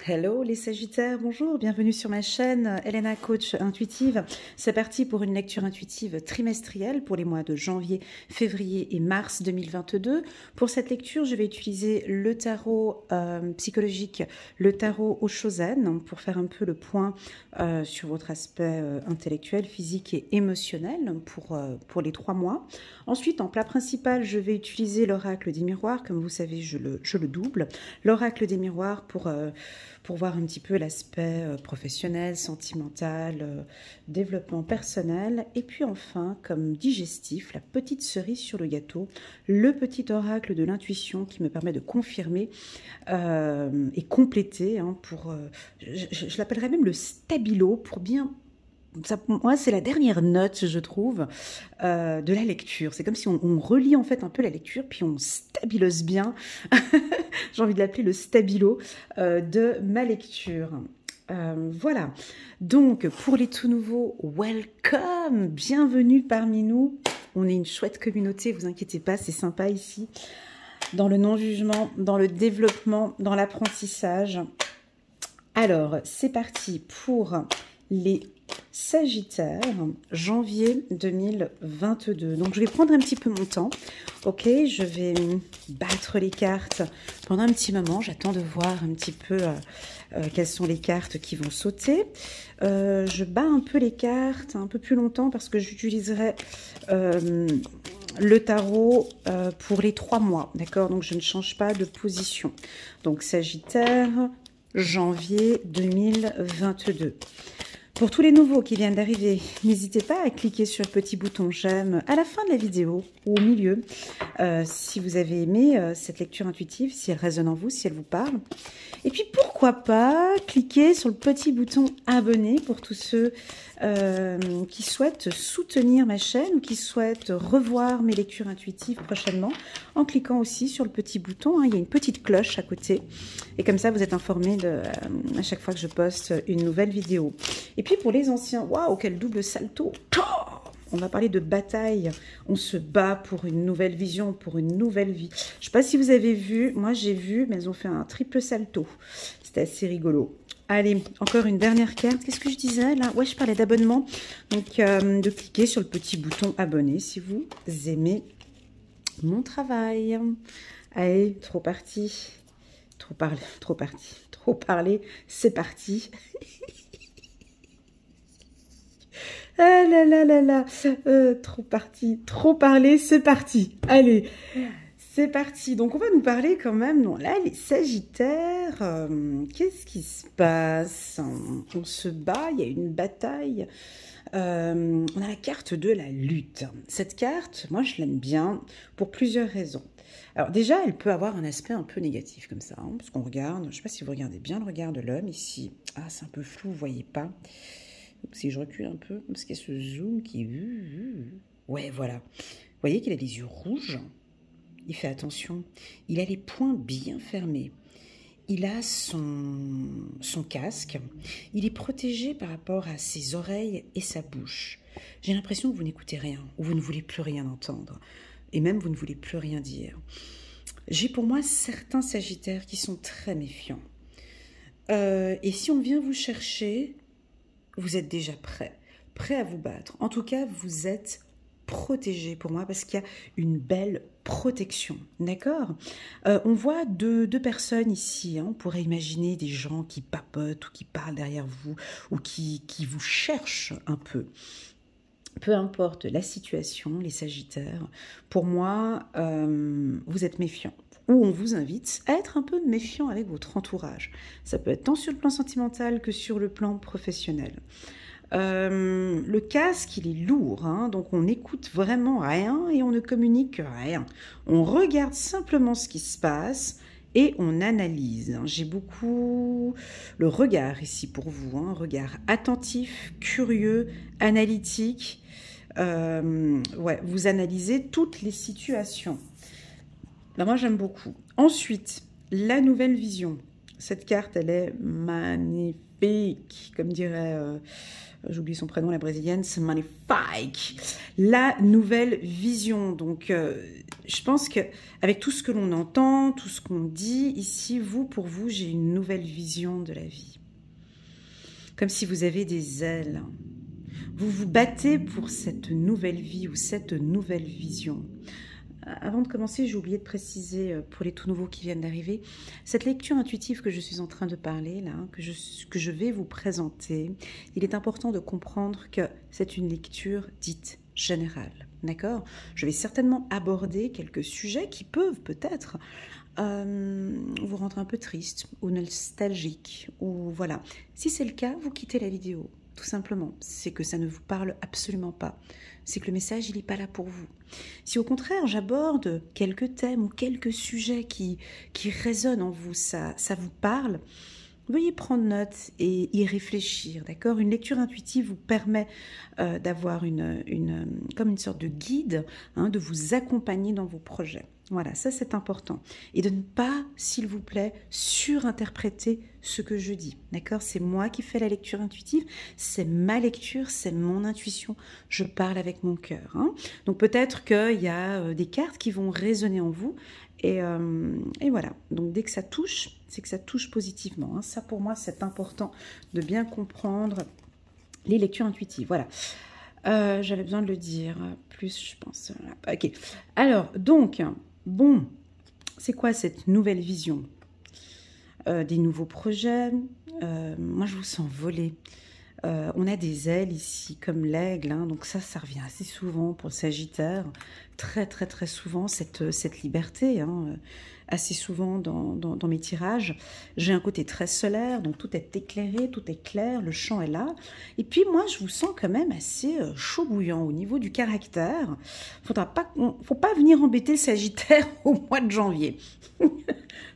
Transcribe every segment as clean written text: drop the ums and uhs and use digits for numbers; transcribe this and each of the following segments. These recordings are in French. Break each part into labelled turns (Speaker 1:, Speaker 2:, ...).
Speaker 1: Hello les Sagittaires, bonjour, bienvenue sur ma chaîne Elena Coach Intuitive. C'est parti pour une lecture intuitive trimestrielle pour les mois de janvier, février et mars 2022. Pour cette lecture, je vais utiliser le tarot psychologique, le tarot Oshozen pour faire un peu le point sur votre aspect intellectuel, physique et émotionnel pour les 3 mois. Ensuite, en plat principal, je vais utiliser l'oracle des miroirs. Comme vous savez, je le double. L'oracle des miroirs pour voir un petit peu l'aspect professionnel, sentimental, développement personnel. Et puis enfin, comme digestif, la petite cerise sur le gâteau, le petit oracle de l'intuition qui me permet de confirmer et compléter. Je l'appellerais même le stabilo pour bien... Ça, moi, c'est la dernière note, je trouve, de la lecture. C'est comme si on relit en fait un peu la lecture, puis on stabilose bien. J'ai envie de l'appeler le stabilo de ma lecture. Voilà. Donc, pour les tout nouveaux, welcome, bienvenue parmi nous. On est une chouette communauté, vous inquiétez pas, c'est sympa ici. Dans le non-jugement, dans le développement, dans l'apprentissage. Alors, c'est parti pour les Sagittaires, janvier 2022. Donc, je vais prendre un petit peu mon temps. Ok, je vais battre les cartes pendant un petit moment. J'attends de voir un petit peu quelles sont les cartes qui vont sauter. Je bats un peu les cartes un peu plus longtemps parce que j'utiliserai le tarot pour les 3 mois. D'accord, donc je ne change pas de position. Donc, Sagittaire, janvier 2022. Pour tous les nouveaux qui viennent d'arriver, n'hésitez pas à cliquer sur le petit bouton j'aime à la fin de la vidéo ou au milieu si vous avez aimé cette lecture intuitive, si elle résonne en vous, si elle vous parle. Et puis pourquoi pas cliquer sur le petit bouton abonner pour tous ceux qui souhaitent soutenir ma chaîne ou qui souhaitent revoir mes lectures intuitives prochainement en cliquant aussi sur le petit bouton. Hein, il y a une petite cloche à côté et comme ça vous êtes informés à chaque fois que je poste une nouvelle vidéo. Et puis pour les anciens, waouh, quel double salto! On va parler de bataille. On se bat pour une nouvelle vision, pour une nouvelle vie. Je ne sais pas si vous avez vu, moi j'ai vu, mais elles ont fait un triple salto. C'était assez rigolo. Allez, encore une dernière carte. Qu'est-ce que je disais là? Ouais, je parlais d'abonnement. Donc, de cliquer sur le petit bouton abonner si vous aimez mon travail. Allez, trop parti. Trop parlé, trop parti. Trop parlé, c'est parti. Ah là là là là, trop parti, trop parlé, c'est parti. Allez, c'est parti. Donc on va nous parler quand même. Non, là les Sagittaires, qu'est-ce qui se passe? On se bat, il y a une bataille. On a la carte de la lutte. Cette carte, moi je l'aime bien pour plusieurs raisons. Alors déjà, elle peut avoir un aspect un peu négatif comme ça, hein, parce qu'on regarde, je ne sais pas si vous regardez bien le regard de l'homme ici. Ah, c'est un peu flou, vous ne voyez pas. Donc, si je recule un peu, parce qu'il y a ce zoom qui... Ouais, voilà. Vous voyez qu'il a les yeux rouges. Il fait attention. Il a les poings bien fermés. Il a son casque. Il est protégé par rapport à ses oreilles et sa bouche. J'ai l'impression que vous n'écoutez rien, ou vous ne voulez plus rien entendre. Et même, vous ne voulez plus rien dire. J'ai pour moi certains Sagittaires qui sont très méfiants. Et si on vient vous chercher... Vous êtes déjà prêt à vous battre. En tout cas, vous êtes protégé pour moi parce qu'il y a une belle protection, d'accord? On voit deux personnes ici. Hein. On pourrait imaginer des gens qui papotent ou qui parlent derrière vous ou qui vous cherchent un peu. Peu importe la situation, les Sagittaires, pour moi, vous êtes méfiants. Ou on vous invite à être un peu méfiant avec votre entourage. Ça peut être tant sur le plan sentimental que sur le plan professionnel. Le casque, il est lourd, hein, donc on n'écoute vraiment rien et on ne communique rien. On regarde simplement ce qui se passe et on analyse. J'ai beaucoup le regard ici pour vous, hein, regard attentif, curieux, analytique. Ouais, vous analysez toutes les situations. Là, moi, j'aime beaucoup. Ensuite, la nouvelle vision. Cette carte, elle est magnifique, comme dirait, j'oublie son prénom, la brésilienne, c'est magnifique. La nouvelle vision. Donc, je pense qu'avec tout ce que l'on entend, tout ce qu'on dit, ici, pour vous, j'ai une nouvelle vision de la vie. Comme si vous avez des ailes. Vous vous battez pour cette nouvelle vie ou cette nouvelle vision. Avant de commencer, j'ai oublié de préciser pour les tout nouveaux qui viennent d'arriver, cette lecture intuitive que je suis en train de parler, là, que je vais vous présenter, il est important de comprendre que c'est une lecture dite générale. D'accord? Je vais certainement aborder quelques sujets qui peuvent peut-être vous rendre un peu triste ou nostalgique. Ou voilà. Si c'est le cas, vous quittez la vidéo. Tout simplement, c'est que ça ne vous parle absolument pas. C'est que le message, il n'est pas là pour vous. Si au contraire, j'aborde quelques thèmes ou quelques sujets qui résonnent en vous, ça vous parle, veuillez prendre note et y réfléchir, d'accord? Une lecture intuitive vous permet d'avoir comme une sorte de guide, hein, de vous accompagner dans vos projets. Voilà, ça c'est important. Et de ne pas, s'il vous plaît, surinterpréter ce que je dis, d'accord? C'est moi qui fais la lecture intuitive, c'est ma lecture, c'est mon intuition, je parle avec mon cœur. Hein. Donc peut-être qu'il y a des cartes qui vont résonner en vous, et voilà, donc dès que ça touche, c'est que ça touche positivement. Hein. Ça pour moi, c'est important de bien comprendre les lectures intuitives. Voilà. J'avais besoin de le dire plus, je pense. Ok. Alors, donc, bon, c'est quoi cette nouvelle vision? Des nouveaux projets. Moi, je vous sens voler. On a des ailes ici, comme l'aigle, hein, donc ça revient assez souvent pour le Sagittaire. Très, très, très souvent, cette liberté, hein, assez souvent dans mes tirages. J'ai un côté très solaire, donc tout est éclairé, tout est clair, le champ est là. Et puis moi, je vous sens quand même assez chaud bouillant au niveau du caractère. Faut pas venir embêter le Sagittaire au mois de janvier.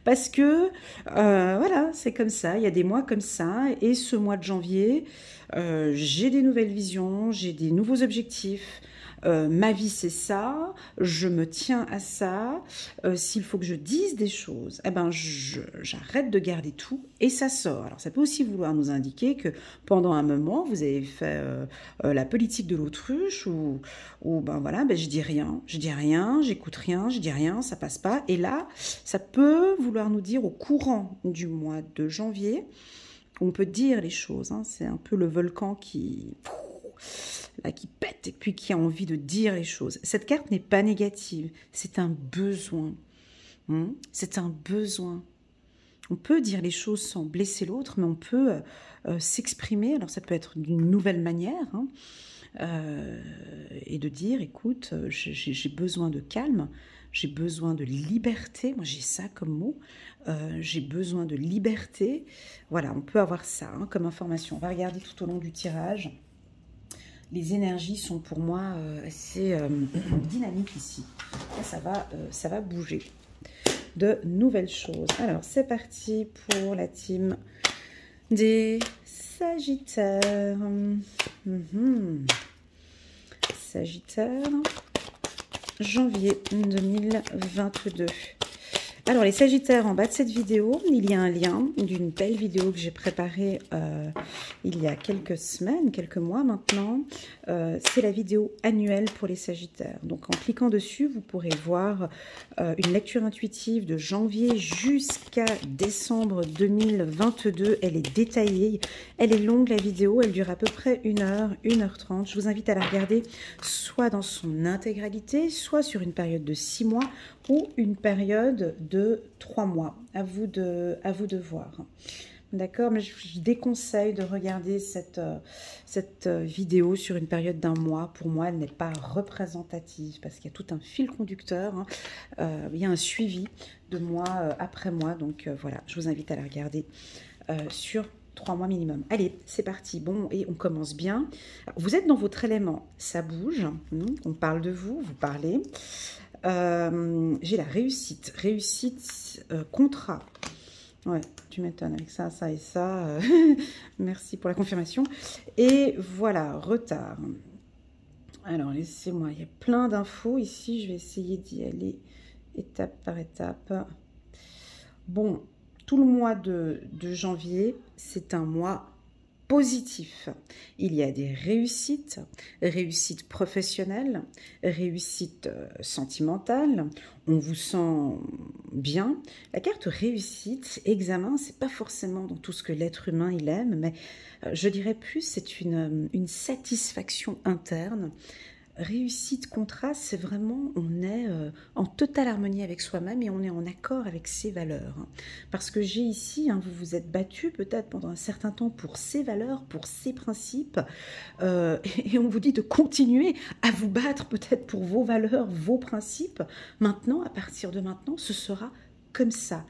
Speaker 1: Parce que, voilà, c'est comme ça, il y a des mois comme ça, et ce mois de janvier, j'ai des nouvelles visions, j'ai des nouveaux objectifs, ma vie c'est ça, je me tiens à ça, s'il faut que je dise des choses, eh ben j'arrête de garder tout et ça sort. Alors ça peut aussi vouloir nous indiquer que pendant un moment, vous avez fait la politique de l'autruche, ou ben voilà, ben je dis rien, j'écoute rien, je dis rien, ça passe pas, et là, ça peut vouloir nous dire au courant du mois de janvier, on peut dire les choses, hein, c'est un peu le volcan qui pète et puis qui a envie de dire les choses. Cette carte n'est pas négative, c'est un besoin. C'est un besoin. On peut dire les choses sans blesser l'autre, mais on peut s'exprimer. Alors ça peut être d'une nouvelle manière, hein, et de dire, écoute, j'ai besoin de calme, j'ai besoin de liberté. Moi, j'ai ça comme mot. J'ai besoin de liberté. Voilà, on peut avoir ça, hein, comme information. On va regarder tout au long du tirage. Les énergies sont pour moi assez dynamiques ici. Là, ça va bouger. De nouvelles choses. Alors, c'est parti pour la team des Sagittaires. Sagittaire, janvier 2022. Alors, les Sagittaires, en bas de cette vidéo, il y a un lien d'une belle vidéo que j'ai préparée il y a quelques semaines, quelques mois maintenant. C'est la vidéo annuelle pour les Sagittaires. Donc, en cliquant dessus, vous pourrez voir une lecture intuitive de janvier jusqu'à décembre 2022. Elle est détaillée, elle est longue la vidéo, elle dure à peu près 1 heure, 1h30. Je vous invite à la regarder soit dans son intégralité, soit sur une période de 6 mois ou une période de 3 mois. À vous de voir. D'accord, mais je déconseille de regarder cette vidéo sur une période d'1 mois. Pour moi, elle n'est pas représentative parce qu'il y a tout un fil conducteur. Hein. Il y a un suivi de mois après mois. Donc voilà, je vous invite à la regarder sur 3 mois minimum. Allez, c'est parti. Bon, et on commence bien. Alors, vous êtes dans votre élément, ça bouge. On parle de vous, vous parlez. J'ai la réussite. Réussite, contrat. Ouais, tu m'étonnes avec ça, ça et ça. Merci pour la confirmation. Et voilà, retard. Alors, laissez-moi, il y a plein d'infos ici. Je vais essayer d'y aller étape par étape. Bon, tout le mois de janvier, c'est un mois positif. Il y a des réussites, réussites professionnelles, réussites sentimentales. On vous sent bien. La carte réussite, examen, c'est pas forcément dans tout ce que l'être humain il aime, mais je dirais plus c'est une satisfaction interne. Réussite, contrat, c'est vraiment, on est en totale harmonie avec soi-même et on est en accord avec ses valeurs. Parce que j'ai ici, vous vous êtes battu peut-être pendant un certain temps pour ces valeurs, pour ces principes, et on vous dit de continuer à vous battre peut-être pour vos valeurs, vos principes. Maintenant, à partir de maintenant, ce sera comme ça.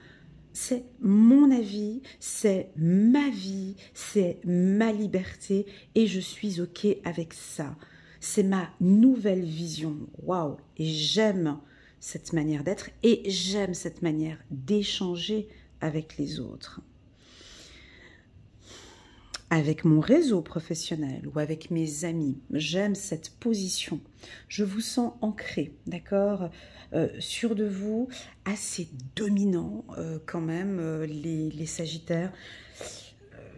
Speaker 1: C'est mon avis, c'est ma vie, c'est ma liberté et je suis OK avec ça. C'est ma nouvelle vision. Waouh! Et j'aime cette manière d'être et j'aime cette manière d'échanger avec les autres. Avec mon réseau professionnel ou avec mes amis, j'aime cette position. Je vous sens ancré, d'accord, sûr de vous, assez dominant quand même, les Sagittaires.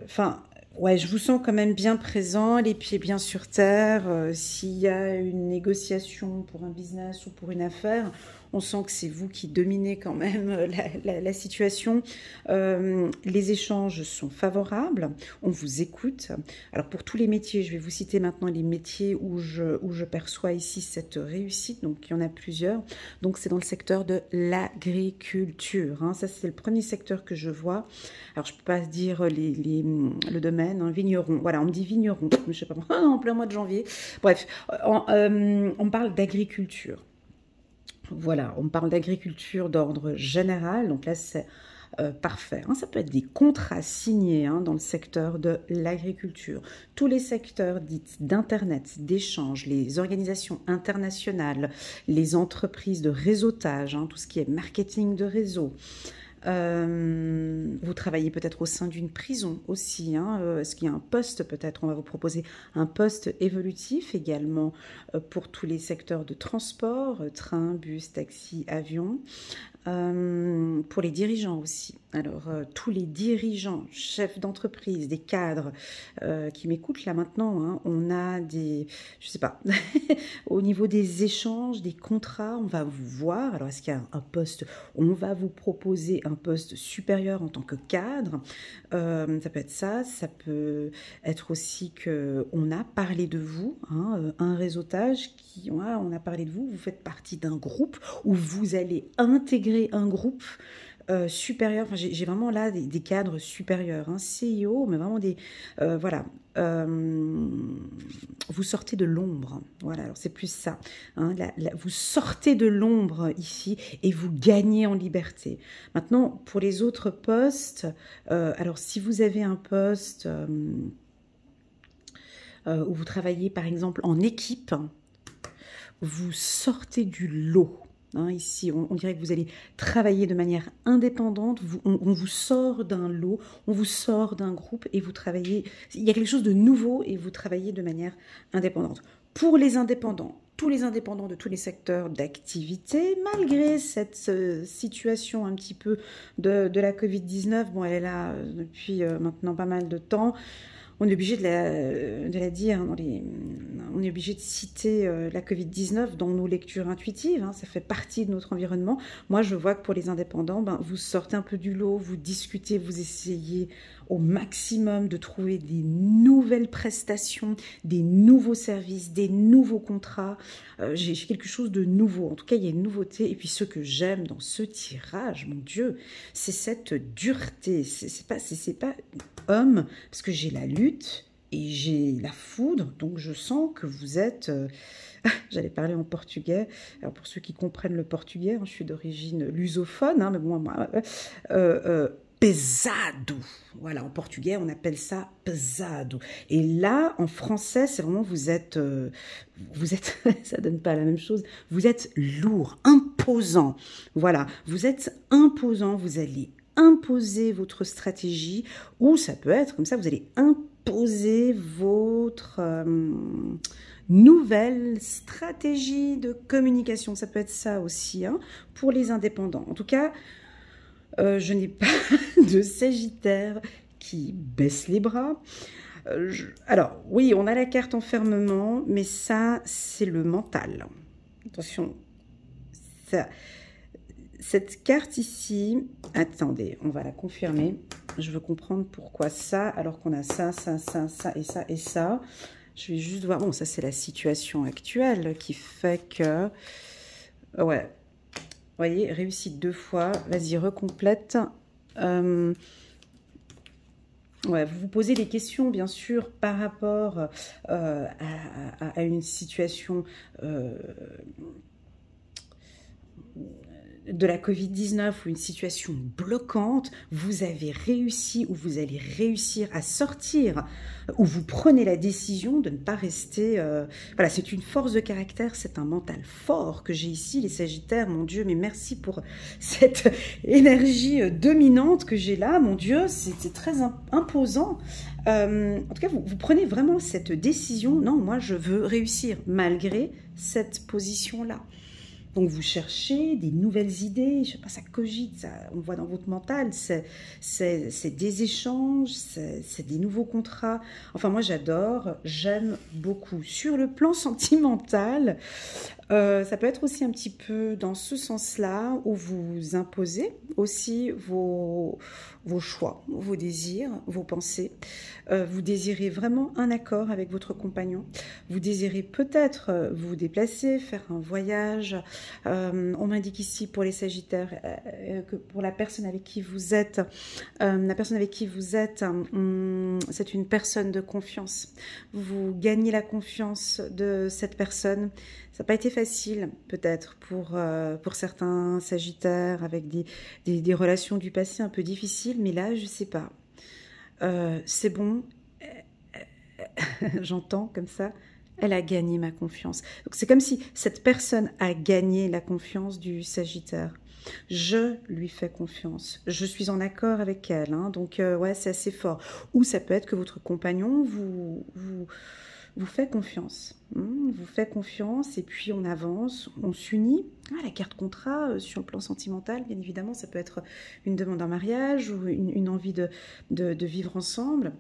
Speaker 1: Enfin, ouais, je vous sens quand même bien présent, les pieds bien sur terre. S'il y a une négociation pour un business ou pour une affaire, on sent que c'est vous qui dominez quand même la situation. Les échanges sont favorables, on vous écoute. Alors pour tous les métiers, je vais vous citer maintenant les métiers où je perçois ici cette réussite. Donc il y en a plusieurs. Donc c'est dans le secteur de l'agriculture. Ça c'est le premier secteur que je vois. Alors je ne peux pas dire le domaine, vigneron. Voilà, on me dit vigneron. Je ne sais pas, en plein mois de janvier. Bref, on parle d'agriculture. Voilà, on parle d'agriculture d'ordre général, donc là c'est parfait. Ça peut être des contrats signés dans le secteur de l'agriculture. Tous les secteurs dits d'internet, d'échange, les organisations internationales, les entreprises de réseautage, tout ce qui est marketing de réseau. Vous travaillez peut-être au sein d'une prison aussi. Est-ce qu'il y a un poste peut-être? On va vous proposer un poste évolutif également pour tous les secteurs de transport, train, bus, taxi, avion. Pour les dirigeants aussi. Alors, tous les dirigeants, chefs d'entreprise, des cadres qui m'écoutent là maintenant, on a des, je sais pas, au niveau des échanges, des contrats, on va vous voir. Alors, est-ce qu'il y a un poste? On va vous proposer un poste supérieur en tant que cadre. Ça peut être ça être aussi qu'on a parlé de vous, un réseautage qui, on a parlé de vous, vous faites partie d'un groupe où vous allez intégrer un groupe supérieur. Enfin, j'ai vraiment là des cadres supérieurs, CEO, mais vraiment des... voilà. Vous sortez de l'ombre. Voilà, alors c'est plus ça. Vous sortez de l'ombre ici et vous gagnez en liberté. Maintenant, pour les autres postes, alors si vous avez un poste où vous travaillez par exemple en équipe, vous sortez du lot. Ici, on dirait que vous allez travailler de manière indépendante, on vous sort d'un lot, on vous sort d'un groupe et vous travaillez, il y a quelque chose de nouveau et vous travaillez de manière indépendante. Pour les indépendants, tous les indépendants de tous les secteurs d'activité, malgré cette situation un petit peu de la Covid-19, bon, elle est là depuis maintenant pas mal de temps. On est obligé de la dire, on est obligé de citer la Covid-19 dans nos lectures intuitives, ça fait partie de notre environnement. Moi, je vois que pour les indépendants, vous sortez un peu du lot, vous discutez, vous essayez au maximum de trouver des nouvelles prestations, des nouveaux services, des nouveaux contrats. J'ai quelque chose de nouveau. En tout cas, il y a une nouveauté. Et puis, ce que j'aime dans ce tirage, mon Dieu, c'est cette dureté. C'est pas homme, parce que j'ai la lutte et j'ai la foudre. Donc, je sens que vous êtes... J'allais parler en portugais. Alors, pour ceux qui comprennent le portugais, je suis d'origine lusophone, mais bon, moi... pesado. Voilà, en portugais, on appelle ça pesado. Et là, en français, c'est vraiment vous êtes, ça donne pas la même chose. Vous êtes lourd, imposant. Voilà, vous êtes imposant. Vous allez imposer votre stratégie, ou ça peut être comme ça, vous allez imposer votre nouvelle stratégie de communication. Ça peut être ça aussi pour les indépendants. En tout cas, Je n'ai pas de Sagittaire qui baisse les bras. Alors, oui, on a la carte enfermement, mais ça, c'est le mental. Attention, ça, cette carte ici, attendez, on va la confirmer. Je veux comprendre pourquoi ça, alors qu'on a ça, ça, ça, ça et ça et ça. Je vais juste voir. Bon, ça, c'est la situation actuelle qui fait que... Ouais. Vous voyez, réussite 2 fois. Vas-y, recomplète. Ouais, vous vous posez des questions, bien sûr, par rapport à une situation de la Covid-19 ou une situation bloquante. Vous avez réussi ou vous allez réussir à sortir, ou vous prenez la décision de ne pas rester... Voilà, c'est une force de caractère, c'est un mental fort que j'ai ici, les Sagittaires. Mon Dieu, mais merci pour cette énergie dominante que j'ai là. Mon Dieu, c'est très imposant. En tout cas, vous prenez vraiment cette décision. Non, moi, je veux réussir malgré cette position-là. Donc, vous cherchez des nouvelles idées, je sais pas, ça cogite, ça, on voit dans votre mental, c'est des échanges, c'est des nouveaux contrats. Enfin, moi, j'adore, j'aime beaucoup. Sur le plan sentimental, ça peut être aussi un petit peu dans ce sens-là, où vous imposez aussi vos choix, vos désirs, vos pensées. Vous désirez vraiment un accord avec votre compagnon. Vous désirez peut-être vous déplacer, faire un voyage. On m'indique ici pour les Sagittaires que pour la personne avec qui vous êtes, c'est une personne de confiance. Vous gagnez la confiance de cette personne. Ça n'a pas été facile, peut-être, pour certains Sagittaires, avec des relations du passé un peu difficiles, mais là, je ne sais pas. C'est bon, j'entends comme ça, elle a gagné ma confiance. Donc c'est comme si cette personne a gagné la confiance du Sagittaire. Je lui fais confiance. Je suis en accord avec elle. Hein, donc ouais, c'est assez fort. Ou ça peut être que votre compagnon vous fait confiance. Vous fait confiance et puis on avance, on s'unit. Ah, la carte contrat, sur le plan sentimental, bien évidemment, ça peut être une demande en mariage ou une envie de vivre ensemble.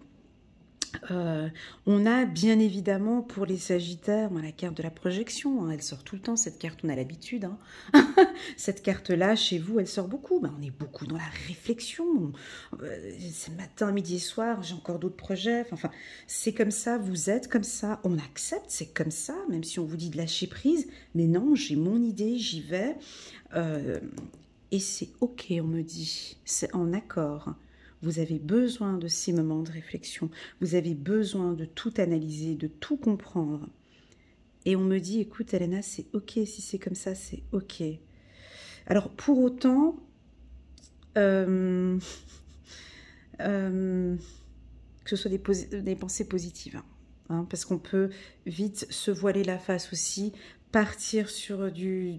Speaker 1: On a bien évidemment pour les Sagittaires la carte de la projection, hein, elle sort tout le temps cette carte, on a l'habitude. Hein. Cette carte-là, chez vous, elle sort beaucoup. On est beaucoup dans la réflexion. C'est matin, midi et soir, j'ai encore d'autres projets. Enfin, c'est comme ça, vous êtes comme ça, on accepte, c'est comme ça, même si on vous dit de lâcher prise. Mais non, j'ai mon idée, j'y vais. Et c'est ok, on me dit, c'est en accord. Vous avez besoin de ces moments de réflexion. Vous avez besoin de tout analyser, de tout comprendre. Et on me dit, écoute, Elena, c'est ok, si c'est comme ça, c'est ok. Alors, pour autant, que ce soit des pensées positives. Hein, parce qu'on peut vite se voiler la face aussi, partir sur du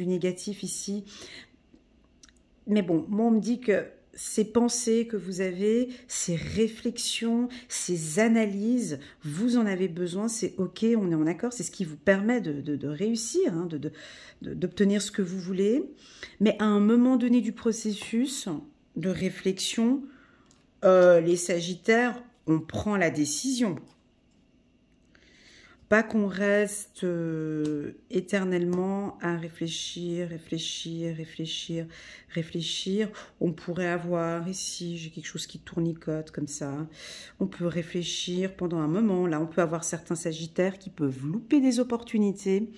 Speaker 1: négatif ici. Mais bon, moi, on me dit que ces pensées que vous avez, ces réflexions, ces analyses, vous en avez besoin, c'est ok, on est en accord, c'est ce qui vous permet de réussir, hein, d'obtenir ce que vous voulez. Mais à un moment donné du processus de réflexion, les Sagittaires, on prend la décision. Pas qu'on reste éternellement à réfléchir. On pourrait avoir ici, j'ai quelque chose qui tournicote comme ça. On peut réfléchir pendant un moment. Là, on peut avoir certains Sagittaires qui peuvent louper des opportunités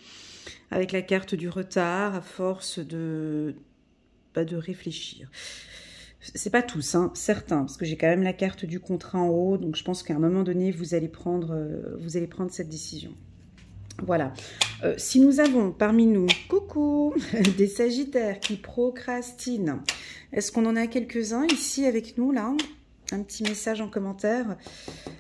Speaker 1: avec la carte du retard à force de réfléchir. C'est pas tous, hein, certains, parce que j'ai quand même la carte du contrat en haut, donc je pense qu'à un moment donné, vous allez prendre cette décision. Voilà. Si nous avons parmi nous, coucou, des Sagittaires qui procrastinent, est-ce qu'on en a quelques-uns ici avec nous, là? Un petit message en commentaire.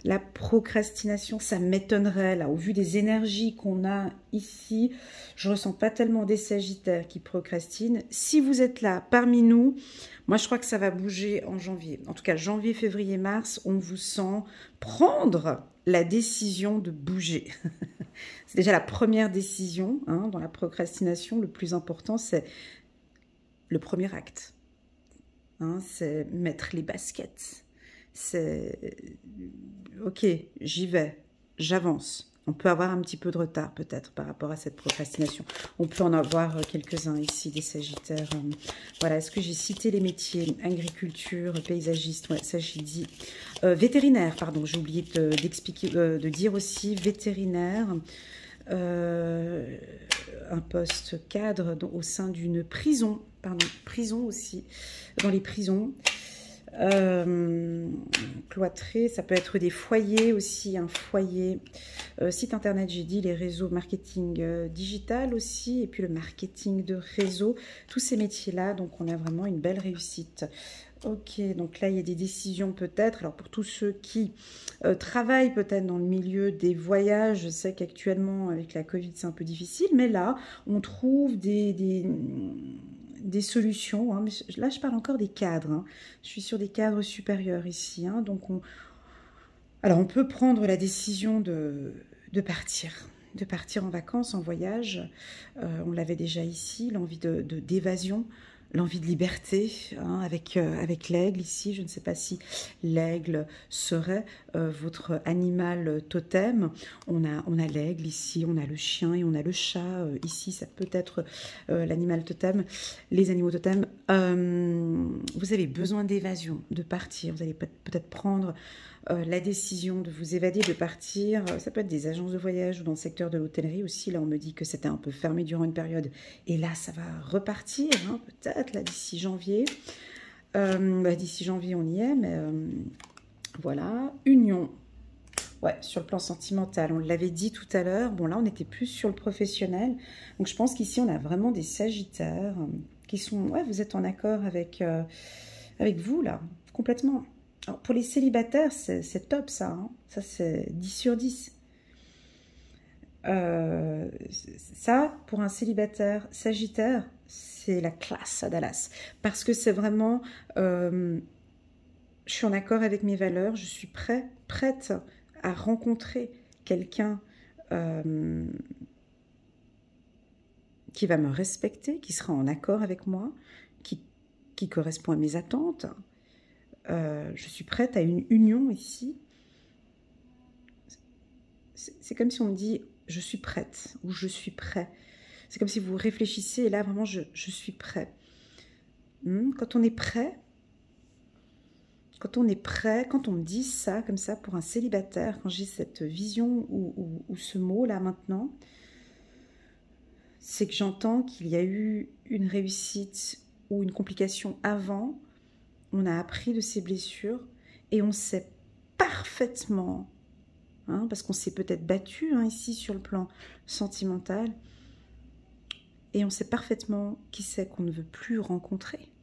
Speaker 1: La procrastination, ça m'étonnerait, là, au vu des énergies qu'on a ici. Je ne ressens pas tellement des Sagittaires qui procrastinent. Si vous êtes là, parmi nous, moi, je crois que ça va bouger en janvier. En tout cas, janvier, février, mars, on vous sent prendre la décision de bouger. C'est déjà la première décision, hein, dans la procrastination. Le plus important, c'est le premier acte. hein, c'est mettre les baskets. C'est ok, j'y vais, j'avance. On peut avoir un petit peu de retard peut-être par rapport à cette procrastination. On peut en avoir quelques-uns ici, des sagittaires. Voilà, est-ce que j'ai cité les métiers? Agriculture, paysagiste, ouais, ça j'ai dit. Vétérinaire, pardon, j'ai oublié d'expliquer, de dire aussi vétérinaire. Un poste cadre au sein d'une prison, pardon, prison aussi, dans les prisons. Cloîtré, ça peut être des foyers aussi, un foyer, site internet, j'ai dit, les réseaux marketing digital aussi, et puis le marketing de réseau, tous ces métiers-là, donc on a vraiment une belle réussite. Ok, donc là il y a des décisions peut-être, alors pour tous ceux qui travaillent peut-être dans le milieu des voyages, je sais qu'actuellement avec la Covid c'est un peu difficile, mais là on trouve des solutions, hein. Là je parle encore des cadres, hein. Je suis sur des cadres supérieurs ici, hein. Donc alors on peut prendre la décision de partir en vacances, en voyage, on l'avait déjà ici, l'envie d'évasion, l'envie de liberté, hein, avec l'aigle ici. Je ne sais pas si l'aigle serait votre animal totem. On a l'aigle ici, on a le chien et on a le chat ici. Ça peut être l'animal totem, les animaux totems. Vous avez besoin d'évasion, de partir. Vous allez peut-être prendre la décision de vous évader, de partir. Ça peut être des agences de voyage ou dans le secteur de l'hôtellerie aussi. Là, on me dit que c'était un peu fermé durant une période. Et là, ça va repartir, hein, peut-être, là, d'ici janvier. D'ici janvier, on y est, mais voilà. Union. Ouais, sur le plan sentimental, on l'avait dit tout à l'heure. Bon, là, on était plus sur le professionnel. Donc, je pense qu'ici, on a vraiment des sagittaires qui sont... Ouais, vous êtes en accord avec vous, là, complètement. Alors, pour les célibataires, c'est top, ça. Hein. Ça, c'est 10 sur 10. Ça, pour un célibataire sagittaire, c'est la classe à Dallas. Parce que c'est vraiment... je suis en accord avec mes valeurs. Je suis prête à rencontrer quelqu'un qui va me respecter, qui sera en accord avec moi, qui correspond à mes attentes. Je suis prête à une union ici. C'est comme si on me dit « je suis prête » ou « je suis prêt ». C'est comme si vous réfléchissez et là, vraiment, je suis prêt. Quand on est prêt, quand on me dit ça, comme ça, pour un célibataire, quand j'ai cette vision ou ce mot-là maintenant, c'est que j'entends qu'il y a eu une réussite ou une complication avant. On a appris de ses blessures et on sait parfaitement, hein, parce qu'on s'est peut-être battu ici sur le plan sentimental, et on sait parfaitement qui c'est qu'on ne veut plus rencontrer.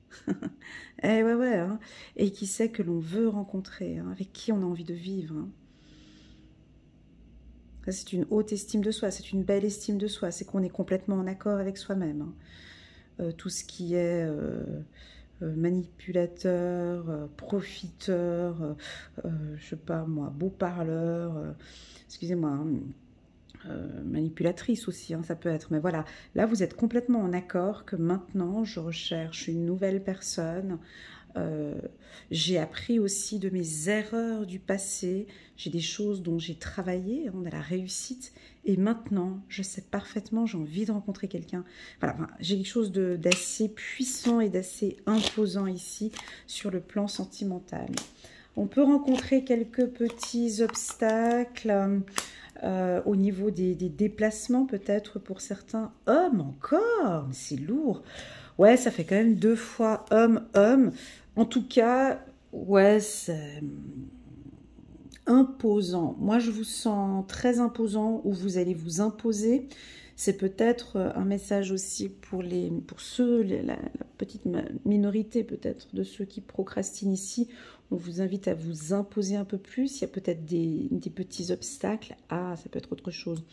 Speaker 1: Eh ouais, hein, et qui c'est que l'on veut rencontrer, hein, avec qui on a envie de vivre. Hein. C'est une haute estime de soi, c'est une belle estime de soi, c'est qu'on est complètement en accord avec soi-même. Hein. Tout ce qui est... manipulateur, profiteur, je sais pas moi, beau parleur, excusez-moi, hein, manipulatrice aussi, hein, ça peut être. Mais voilà, là vous êtes complètement en accord que maintenant je recherche une nouvelle personne. J'ai appris aussi de mes erreurs du passé, j'ai des choses dont j'ai travaillé, on a la réussite, et maintenant, je sais parfaitement, j'ai envie de rencontrer quelqu'un. Voilà, enfin, j'ai quelque chose d'assez puissant et d'assez imposant ici sur le plan sentimental. On peut rencontrer quelques petits obstacles au niveau des déplacements, peut-être pour certains hommes encore, mais c'est lourd. Ouais, ça fait quand même 2 fois homme. En tout cas, ouais, c'est imposant. Moi, je vous sens très imposant ou vous allez vous imposer. C'est peut-être un message aussi pour ceux, la petite minorité peut-être de ceux qui procrastinent ici. On vous invite à vous imposer un peu plus. Il y a peut-être des petits obstacles. Ah, ça peut être autre chose.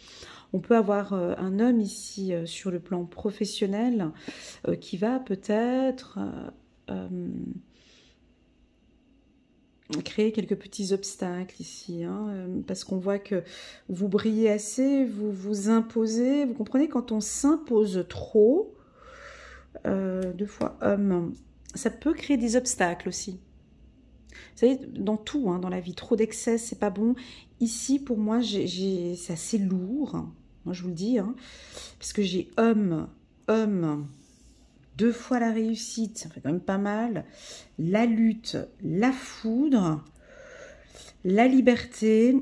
Speaker 1: On peut avoir un homme ici sur le plan professionnel qui va peut-être... créer quelques petits obstacles ici, hein, parce qu'on voit que vous brillez assez, vous vous imposez. Vous comprenez, quand on s'impose trop, 2 fois homme, ça peut créer des obstacles aussi. Vous savez, dans tout, hein, dans la vie, trop d'excès, c'est pas bon. Ici, pour moi, c'est assez lourd, hein. Moi, je vous le dis, hein, parce que j'ai homme, 2 fois la réussite, ça fait quand même pas mal. La lutte, la foudre, la liberté.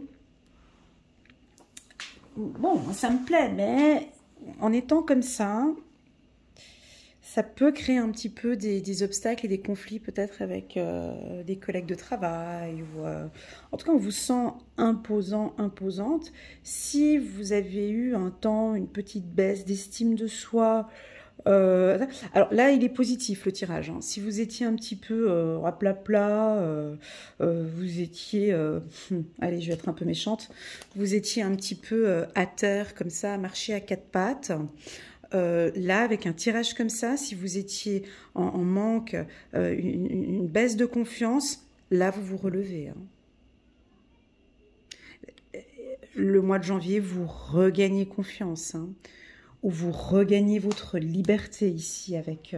Speaker 1: Bon, ça me plaît, mais en étant comme ça peut créer un petit peu des obstacles et des conflits peut-être avec des collègues de travail. Ou, en tout cas, on vous sent imposant, imposante. Si vous avez eu un temps, une petite baisse d'estime de soi, alors là, il est positif le tirage, hein. Si vous étiez un petit peu raplapla, vous étiez, allez, je vais être un peu méchante, vous étiez un petit peu à terre comme ça, à marcher à 4 pattes. Là, avec un tirage comme ça, si vous étiez en manque, une baisse de confiance, là, vous vous relevez, hein. Le mois de janvier, vous regagnez confiance, hein, ou vous regagnez votre liberté ici avec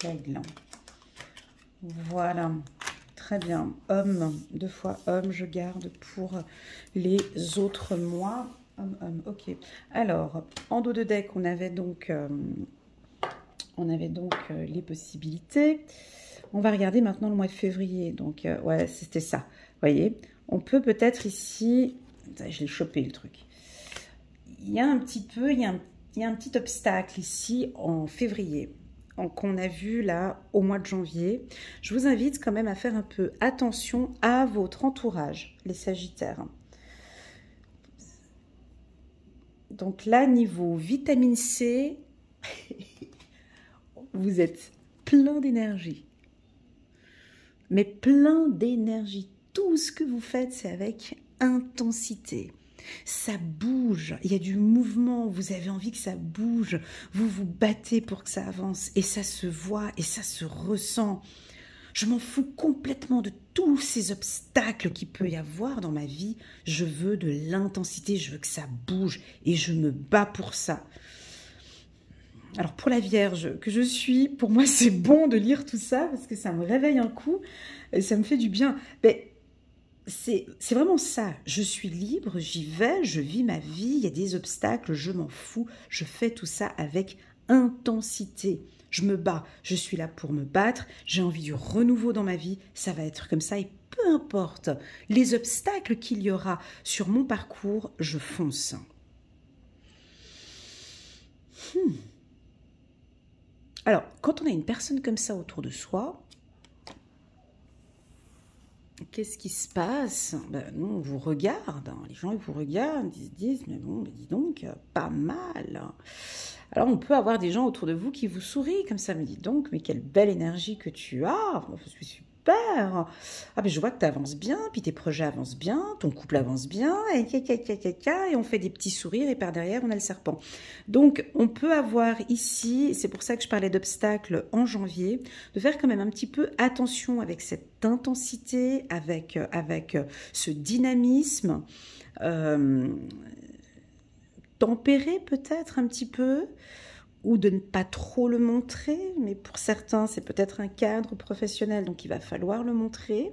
Speaker 1: l'aigle. Voilà, très bien. Homme, 2 fois homme, je garde pour les autres mois. Ok. Alors, en dos de deck, on avait donc les possibilités. On va regarder maintenant le mois de février. Donc, ouais, c'était ça. Vous voyez, on peut peut-être ici... Je l'ai chopé, le truc. Il y a un petit peu... Il y a un petit obstacle ici en février qu'on a vu là au mois de janvier. Je vous invite quand même à faire un peu attention à votre entourage, les Sagittaires. Donc là, niveau vitamine C, vous êtes plein d'énergie. Mais plein d'énergie. Tout ce que vous faites, c'est avec intensité. Ça bouge, il y a du mouvement, vous avez envie que ça bouge, vous vous battez pour que ça avance et ça se voit et ça se ressent. Je m'en fous complètement de tous ces obstacles qu'il peut y avoir dans ma vie. Je veux de l'intensité, je veux que ça bouge et je me bats pour ça. Alors pour la Vierge que je suis, pour moi c'est bon de lire tout ça parce que ça me réveille un coup et ça me fait du bien. Mais c'est vraiment ça, je suis libre, j'y vais, je vis ma vie, il y a des obstacles, je m'en fous, je fais tout ça avec intensité. Je me bats, je suis là pour me battre, j'ai envie du renouveau dans ma vie, ça va être comme ça et peu importe les obstacles qu'il y aura sur mon parcours, je fonce. Alors, quand on a une personne comme ça autour de soi, qu'est-ce qui se passe? Ben non, on vous regarde, hein. Les gens ils vous regardent, ils se disent, mais bon, ben dis donc, pas mal. Alors on peut avoir des gens autour de vous qui vous sourient comme ça, me dit donc, mais quelle belle énergie que tu as, je suis super. Ah ben je vois que tu avances bien, puis tes projets avancent bien, ton couple avance bien, et on fait des petits sourires et par derrière on a le serpent. Donc on peut avoir ici, c'est pour ça que je parlais d'obstacles en janvier, de faire quand même un petit peu attention avec cette intensité, avec ce dynamisme, tempérer peut-être un petit peu, ou de ne pas trop le montrer, mais pour certains, c'est peut-être un cadre professionnel, donc il va falloir le montrer.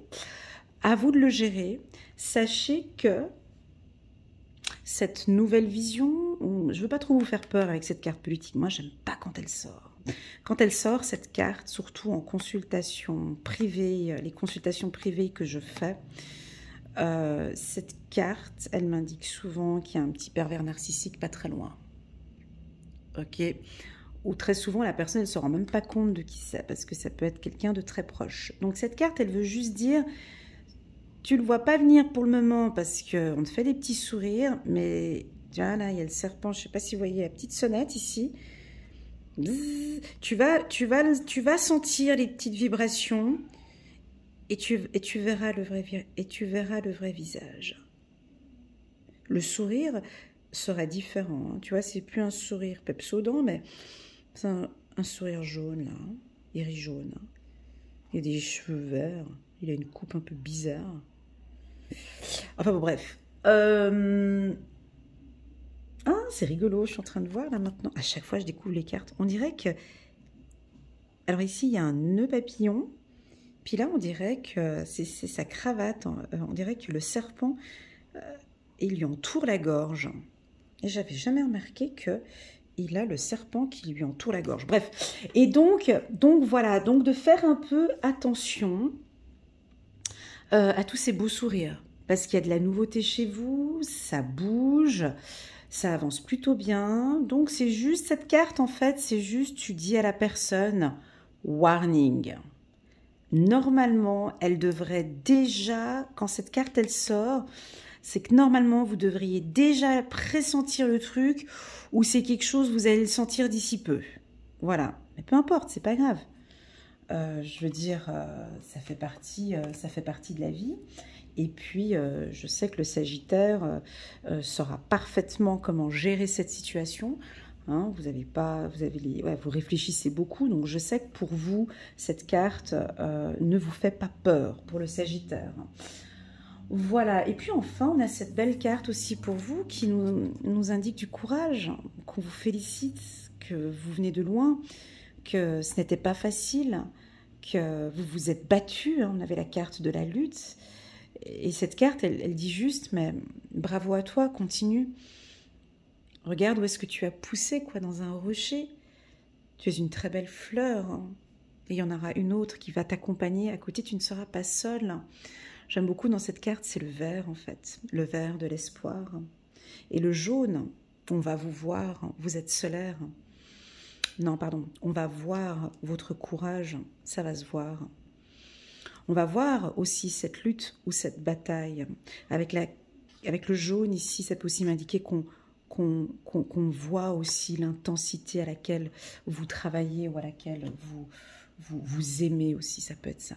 Speaker 1: À vous de le gérer. Sachez que cette nouvelle vision, je ne veux pas trop vous faire peur avec cette carte politique, moi j'aime pas quand elle sort. Quand elle sort, cette carte, surtout en consultation privée, les consultations privées que je fais, cette carte, elle m'indique souvent qu'il y a un petit pervers narcissique pas très loin. Ok, ou très souvent la personne ne se rend même pas compte de qui c'est parce que ça peut être quelqu'un de très proche. Donc cette carte, elle veut juste dire, tu le vois pas venir pour le moment parce qu'on te fait des petits sourires, mais tiens, là il y a le serpent, je sais pas si vous voyez la petite sonnette ici. Bzzz, tu vas sentir les petites vibrations et tu verras le vrai visage. Le sourire sera différent, hein. Tu vois, c'est plus un sourire pepsodent, mais c'est un sourire jaune, là, iris jaune. Il a des cheveux verts, il a une coupe un peu bizarre. Enfin bon, bref. Ah, c'est rigolo, je suis en train de voir là maintenant. À chaque fois, je découvre les cartes. On dirait que... Alors ici, il y a un nœud papillon. Puis là, on dirait que c'est sa cravate. On dirait que le serpent, il lui entoure la gorge. Et j'avais jamais remarqué que il a le serpent qui lui entoure la gorge. Bref. Et donc voilà. Donc de faire un peu attention à tous ces beaux sourires. Parce qu'il y a de la nouveauté chez vous, ça bouge, ça avance plutôt bien. Donc c'est juste, cette carte en fait, c'est juste, tu dis à la personne, warning. Normalement, elle devrait déjà, quand cette carte elle sort, c'est que normalement vous devriez déjà pressentir le truc ou c'est quelque chose vous allez le sentir d'ici peu. Voilà, mais peu importe, c'est pas grave. Je veux dire, ça fait partie de la vie. Et puis, je sais que le Sagittaire saura parfaitement comment gérer cette situation. Hein, vous réfléchissez beaucoup, donc je sais que pour vous, cette carte ne vous fait pas peur pour le Sagittaire. Voilà, et puis enfin, on a cette belle carte aussi pour vous qui nous indique du courage, qu'on vous félicite, que vous venez de loin, que ce n'était pas facile, que vous vous êtes battu, hein, on avait la carte de la lutte, et cette carte, elle dit juste, mais bravo à toi, continue. Regarde où est-ce que tu as poussé, quoi, dans un rocher. Tu es une très belle fleur, hein, et il y en aura une autre qui va t'accompagner à côté, tu ne seras pas seule. J'aime beaucoup dans cette carte, c'est le vert, en fait, le vert de l'espoir. Et le jaune, on va vous voir, vous êtes solaire. Non, pardon, on va voir votre courage, ça va se voir. On va voir aussi cette lutte ou cette bataille. Avec le jaune ici, ça peut aussi m'indiquer qu'on voit aussi l'intensité à laquelle vous travaillez ou à laquelle vous aimez aussi, ça peut être ça.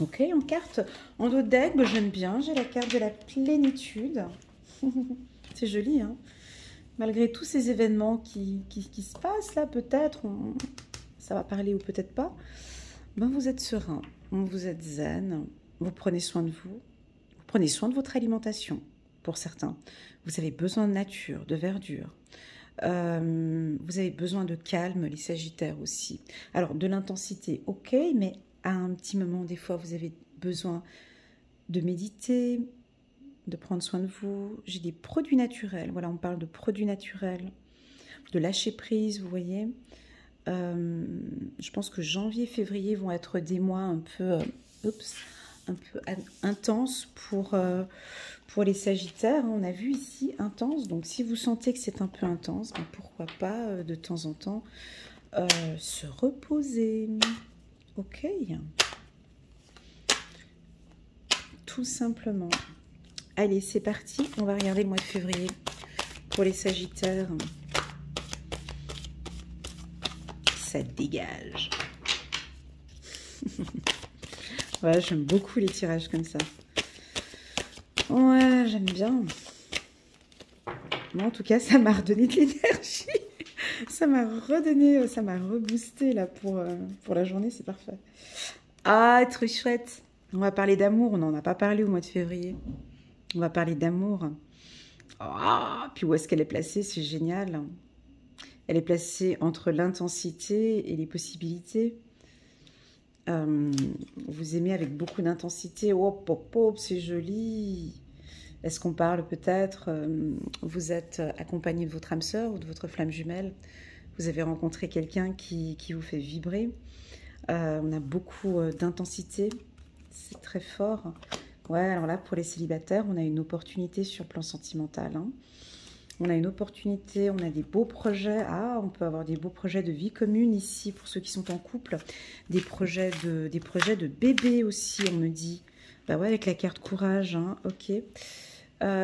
Speaker 1: Ok, en carte, en dos de deck, ben, j'aime bien, j'ai la carte de la plénitude. C'est joli, hein. Malgré tous ces événements qui se passent là, peut-être, ça va parler ou peut-être pas, ben vous êtes serein, vous êtes zen, vous prenez soin de vous prenez soin de votre alimentation, pour certains. Vous avez besoin de nature, de verdure. Vous avez besoin de calme, les Sagittaires aussi. Alors, de l'intensité, ok, mais à un petit moment, des fois, vous avez besoin de méditer, de prendre soin de vous. J'ai des produits naturels. Voilà, on parle de produits naturels, de lâcher prise, vous voyez. Je pense que janvier, février vont être des mois un peu intenses pour les Sagittaires. On a vu ici intense. Donc, si vous sentez que c'est un peu intense, ben pourquoi pas de temps en temps se reposer. Ok. Tout simplement. Allez, c'est parti. On va regarder le mois de février pour les Sagittaires. Ça dégage. Ouais, j'aime beaucoup les tirages comme ça. Ouais, j'aime bien. Bon, en tout cas, ça m'a redonné de l'énergie. Ça m'a redonné, ça m'a reboosté là pour la journée, c'est parfait. Ah, trop chouette. On va parler d'amour, on n'en a pas parlé au mois de février. On va parler d'amour. Ah, puis où est-ce qu'elle est placée? C'est génial. Elle est placée entre l'intensité et les possibilités. Vous aimez avec beaucoup d'intensité. Hop, hop, hop, c'est joli. Est-ce qu'on parle peut-être vous êtes accompagné de votre âme sœur ou de votre flamme jumelle. Vous avez rencontré quelqu'un qui vous fait vibrer. On a beaucoup d'intensité. C'est très fort. Ouais, alors là, pour les célibataires, on a une opportunité sur le plan sentimental. Hein. On a une opportunité, on a des beaux projets. Ah, on peut avoir des beaux projets de vie commune ici pour ceux qui sont en couple. Des projets de bébé aussi, on me dit. Bah ouais, avec la carte courage, hein, ok.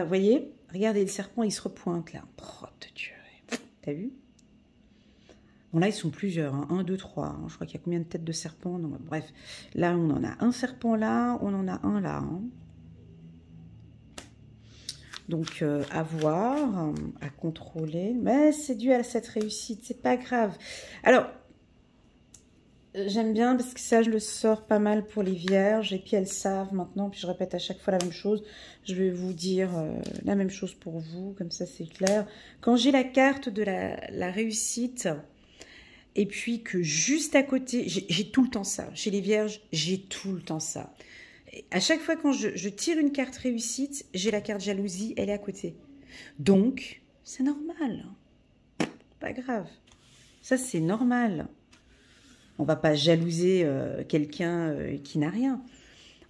Speaker 1: Voyez, regardez, le serpent, il se repointe là. Oh, de Dieu. T'as vu? Bon, là, ils sont plusieurs. Hein. 1, 2, 3. Hein. Je crois qu'il y a combien de têtes de serpents? Non, bref, là, on en a un serpent là, on en a un là. Hein. Donc, à voir, à contrôler. Mais c'est dû à cette réussite, c'est pas grave. Alors, j'aime bien parce que ça, je le sors pas mal pour les vierges. Et puis, elles savent maintenant, puis je répète à chaque fois la même chose. Je vais vous dire la même chose pour vous, comme ça, c'est clair. Quand j'ai la carte de la réussite, Et puis que juste à côté, j'ai tout le temps ça. Chez les vierges, j'ai tout le temps ça. Et à chaque fois quand je tire une carte réussite, j'ai la carte jalousie, elle est à côté. Donc, c'est normal. Pas grave. Ça, c'est normal. On va pas jalouser quelqu'un qui n'a rien.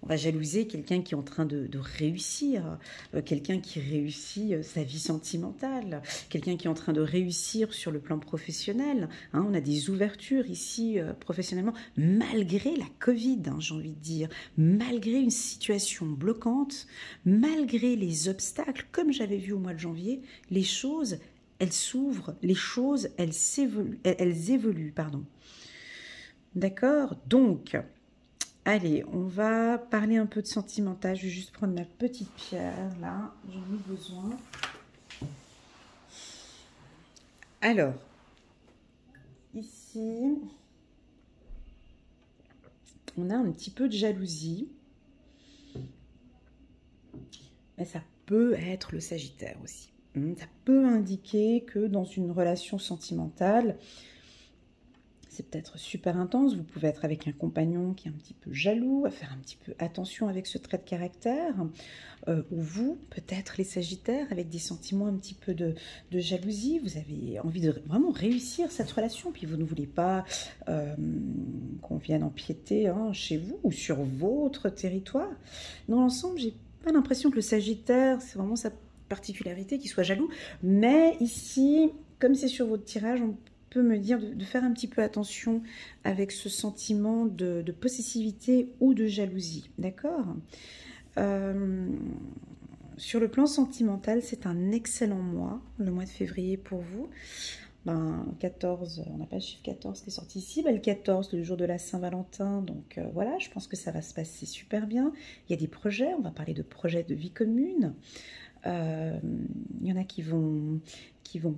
Speaker 1: On va jalouser quelqu'un qui est en train de réussir, quelqu'un qui réussit sa vie sentimentale, quelqu'un qui est en train de réussir sur le plan professionnel. Hein, on a des ouvertures ici professionnellement, malgré la Covid, hein, j'ai envie de dire, malgré une situation bloquante, malgré les obstacles, comme j'avais vu au mois de janvier, les choses, elles s'ouvrent, les choses, elles évoluent, pardon. D'accord? Donc, allez, on va parler un peu de sentimental. Je vais juste prendre ma petite pierre, là. J'en ai besoin. Alors, ici, on a un petit peu de jalousie. Mais ça peut être le Sagittaire aussi. Ça peut indiquer que dans une relation sentimentale, c'est peut-être super intense, vous pouvez être avec un compagnon qui est un petit peu jaloux, à faire un petit peu attention avec ce trait de caractère, ou vous, peut-être les Sagittaires, avec des sentiments un petit peu de jalousie, vous avez envie de vraiment réussir cette relation, puis vous ne voulez pas qu'on vienne empiéter hein, chez vous ou sur votre territoire. Dans l'ensemble, j'ai pas l'impression que le Sagittaire, c'est vraiment sa particularité qu'il soit jaloux, mais ici, comme c'est sur votre tirage, on peut me dire de faire un petit peu attention avec ce sentiment de possessivité ou de jalousie, d'accord sur le plan sentimental, c'est un excellent mois, le mois de février pour vous. 14, on n'a pas le chiffre 14 qui est sorti ici, le 14, le jour de la Saint-Valentin, donc voilà, je pense que ça va se passer super bien. Il y a des projets, on va parler de projets de vie commune. Il y en a qui vont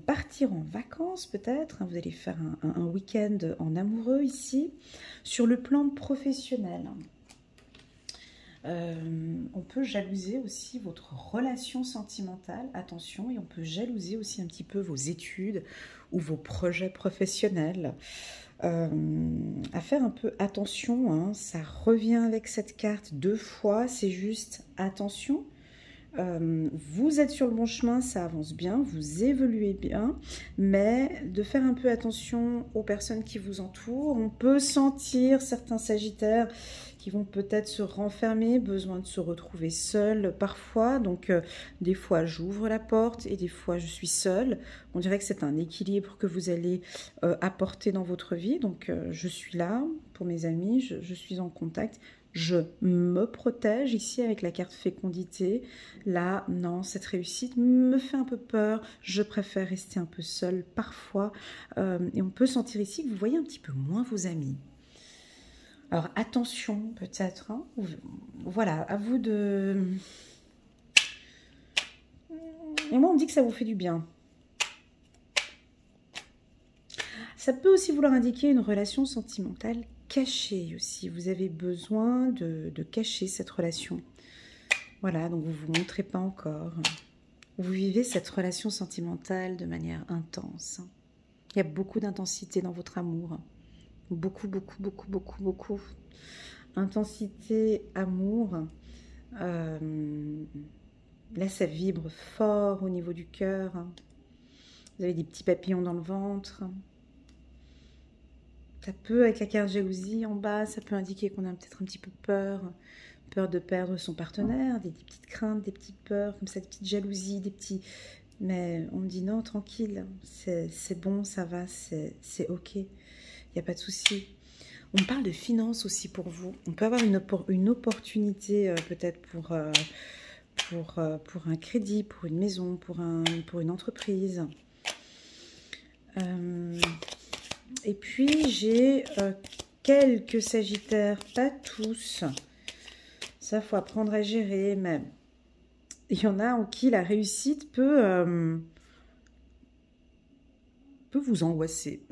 Speaker 1: partir en vacances peut-être, hein, vous allez faire un week-end en amoureux ici. Sur le plan professionnel, on peut jalouser aussi votre relation sentimentale, attention, et on peut jalouser aussi un petit peu vos études ou vos projets professionnels. À faire un peu attention, hein, ça revient avec cette carte 2 fois, c'est juste attention. Vous êtes sur le bon chemin, ça avance bien, vous évoluez bien, mais de faire un peu attention aux personnes qui vous entourent. On peut sentir certains Sagittaires qui vont peut-être se renfermer, besoin de se retrouver seuls parfois, donc des fois j'ouvre la porte et des fois je suis seule. On dirait que c'est un équilibre que vous allez apporter dans votre vie, donc je suis là pour mes amis, je suis en contact. Je me protège ici avec la carte fécondité. Là, non, cette réussite me fait un peu peur. Je préfère rester un peu seule parfois. Et on peut sentir ici que vous voyez un petit peu moins vos amis. Alors, attention peut-être. Hein, voilà, à vous de... Et moi, on me dit que ça vous fait du bien. Ça peut aussi vouloir indiquer une relation sentimentale cachée aussi. Vous avez besoin de cacher cette relation. Voilà, donc vous ne vous montrez pas encore. Vous vivez cette relation sentimentale de manière intense. Il y a beaucoup d'intensité dans votre amour. Beaucoup, beaucoup, beaucoup, beaucoup, beaucoup. Intensité, amour. Là, ça vibre fort au niveau du cœur. Vous avez des petits papillons dans le ventre. Ça peut, avec la carte jalousie en bas, ça peut indiquer qu'on a peut-être un petit peu peur de perdre son partenaire, des petites craintes, des petites peurs, comme ça, des petites jalousies, des petits... Mais on me dit non, tranquille, c'est bon, ça va, c'est ok, il n'y a pas de souci. On parle de finances aussi pour vous. On peut avoir une opportunité peut-être pour un crédit, pour une maison, pour une entreprise. Et puis, j'ai quelques Sagittaires, pas tous. Ça, il faut apprendre à gérer, mais il y en a en qui la réussite peut vous angoisser.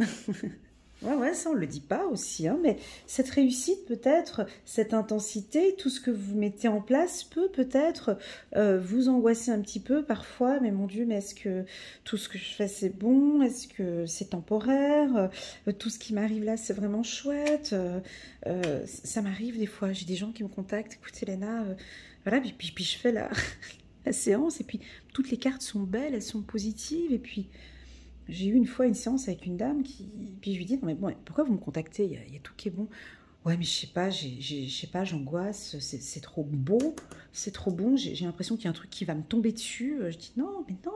Speaker 1: Ouais, ouais, ça on le dit pas aussi, hein, mais cette réussite peut-être, cette intensité, tout ce que vous mettez en place peut peut-être vous angoisser un petit peu parfois, mais mon Dieu, mais est-ce que tout ce que je fais c'est bon? Est-ce que c'est temporaire? Tout ce qui m'arrive là c'est vraiment chouette? Ça m'arrive des fois, j'ai des gens qui me contactent, écoute Elena, voilà, puis je fais la, la séance, et puis toutes les cartes sont belles, elles sont positives, et puis... J'ai eu une fois une séance avec une dame qui... Puis je lui dis, non mais bon, pourquoi vous me contactez? Il y a tout qui est bon. Ouais, mais je sais pas, je sais pas, j'angoisse, c'est trop beau, c'est trop bon, j'ai l'impression qu'il y a un truc qui va me tomber dessus. Je dis, non, mais non,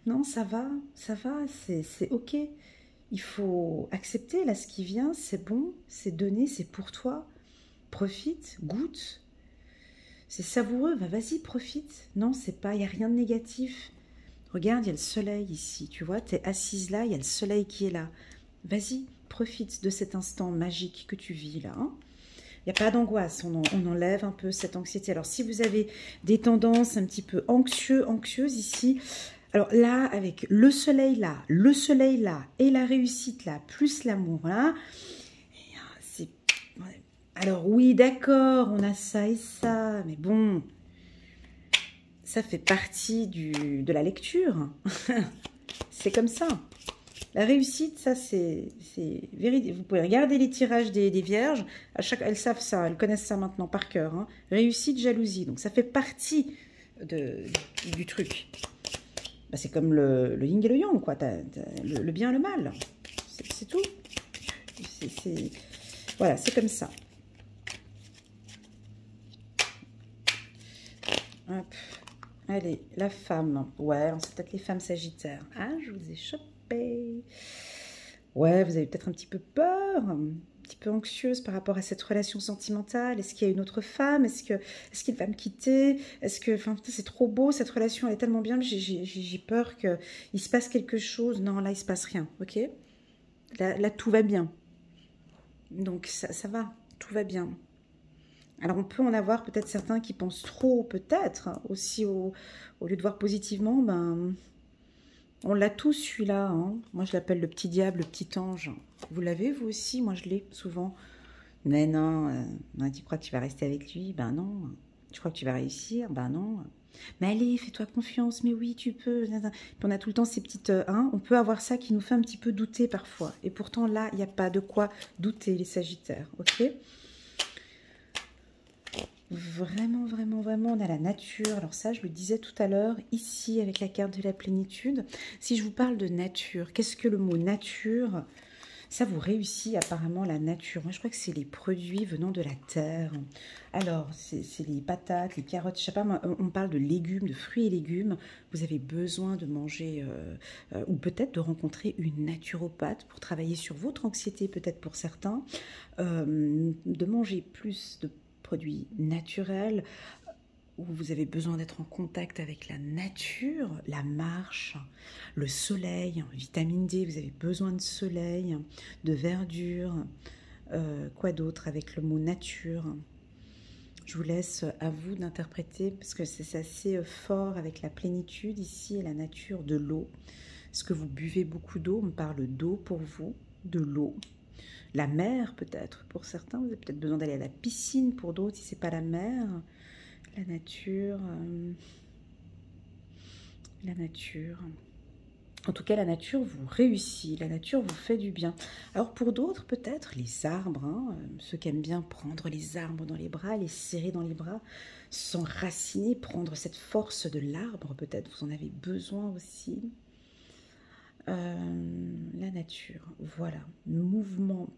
Speaker 1: non, ça va, c'est ok. Il faut accepter, là, ce qui vient, c'est bon, c'est donné, c'est pour toi. Profite, goûte, c'est savoureux, va, vas-y, profite. Non, c'est pas, il n'y a rien de négatif. Regarde, il y a le soleil ici, tu vois, tu es assise là, il y a le soleil qui est là. Vas-y, profite de cet instant magique que tu vis là. Hein. Il n'y a pas d'angoisse, on enlève un peu cette anxiété. Alors si vous avez des tendances un petit peu anxieuses ici, alors là, avec le soleil là, et la réussite là, plus l'amour là, c'est... Alors oui, d'accord, on a ça et ça, mais bon... Ça fait partie de la lecture. C'est comme ça. La réussite, ça, c'est véridique. Vous pouvez regarder les tirages des vierges. Elles savent ça, elles connaissent ça maintenant par cœur. Hein. Réussite, jalousie. Donc, ça fait partie du truc. Bah, c'est comme le yin et le yang, quoi. Le bien et le mal. C'est tout. Voilà, c'est comme ça. Hop. Allez, la femme. Ouais, c'est peut-être les femmes sagittaires. Ah, je vous ai chopé. Ouais, vous avez peut-être un petit peu peur, un petit peu anxieuse par rapport à cette relation sentimentale. Est-ce qu'il y a une autre femme? Est-ce qu'il va me quitter? Est-ce que... Enfin, c'est trop beau, cette relation, elle est tellement bien, mais j'ai peur qu'il se passe quelque chose. Non, là, il se passe rien, ok? Là, tout va bien. Donc, ça va, tout va bien. Alors on peut en avoir peut-être certains qui pensent trop, peut-être, aussi au lieu de voir positivement, ben, on l'a tous celui-là. Hein. Moi je l'appelle le petit diable, le petit ange. Vous l'avez vous aussi? Moi je l'ai souvent. Mais non, tu crois que tu vas rester avec lui? Ben non. Tu crois que tu vas réussir? Ben non. Mais allez, fais-toi confiance, mais oui, tu peux. Puis on a tout le temps ces petites... on peut avoir ça qui nous fait un petit peu douter parfois. Et pourtant là, il n'y a pas de quoi douter, les sagittaires, ok? Vraiment, vraiment, vraiment, on a la nature. Alors ça, je le disais tout à l'heure, ici, avec la carte de la plénitude. Si je vous parle de nature, qu'est-ce que le mot nature? Ça vous réussit apparemment la nature. Moi, je crois que c'est les produits venant de la terre. Alors, c'est les patates, les carottes, je sais pas, moi, on parle de légumes, de fruits et légumes. Vous avez besoin de manger, ou peut-être de rencontrer une naturopathe pour travailler sur votre anxiété, peut-être pour certains. De manger plus de produits naturels, où vous avez besoin d'être en contact avec la nature, la marche, le soleil, vitamine D, vous avez besoin de soleil, de verdure, quoi d'autre avec le mot nature. Je vous laisse à vous d'interpréter, parce que c'est assez fort avec la plénitude ici et la nature, de l'eau. Est-ce que vous buvez beaucoup d'eau? On parle d'eau pour vous, de l'eau. La mer peut-être, pour certains, vous avez peut-être besoin d'aller à la piscine, pour d'autres, si ce n'est pas la mer. La nature, la nature. En tout cas, la nature vous réussit, la nature vous fait du bien. Alors pour d'autres, peut-être les arbres, hein, ceux qui aiment bien prendre les arbres dans les bras, les serrer dans les bras, s'enraciner, prendre cette force de l'arbre, peut-être vous en avez besoin aussi. La nature, voilà, mouvement.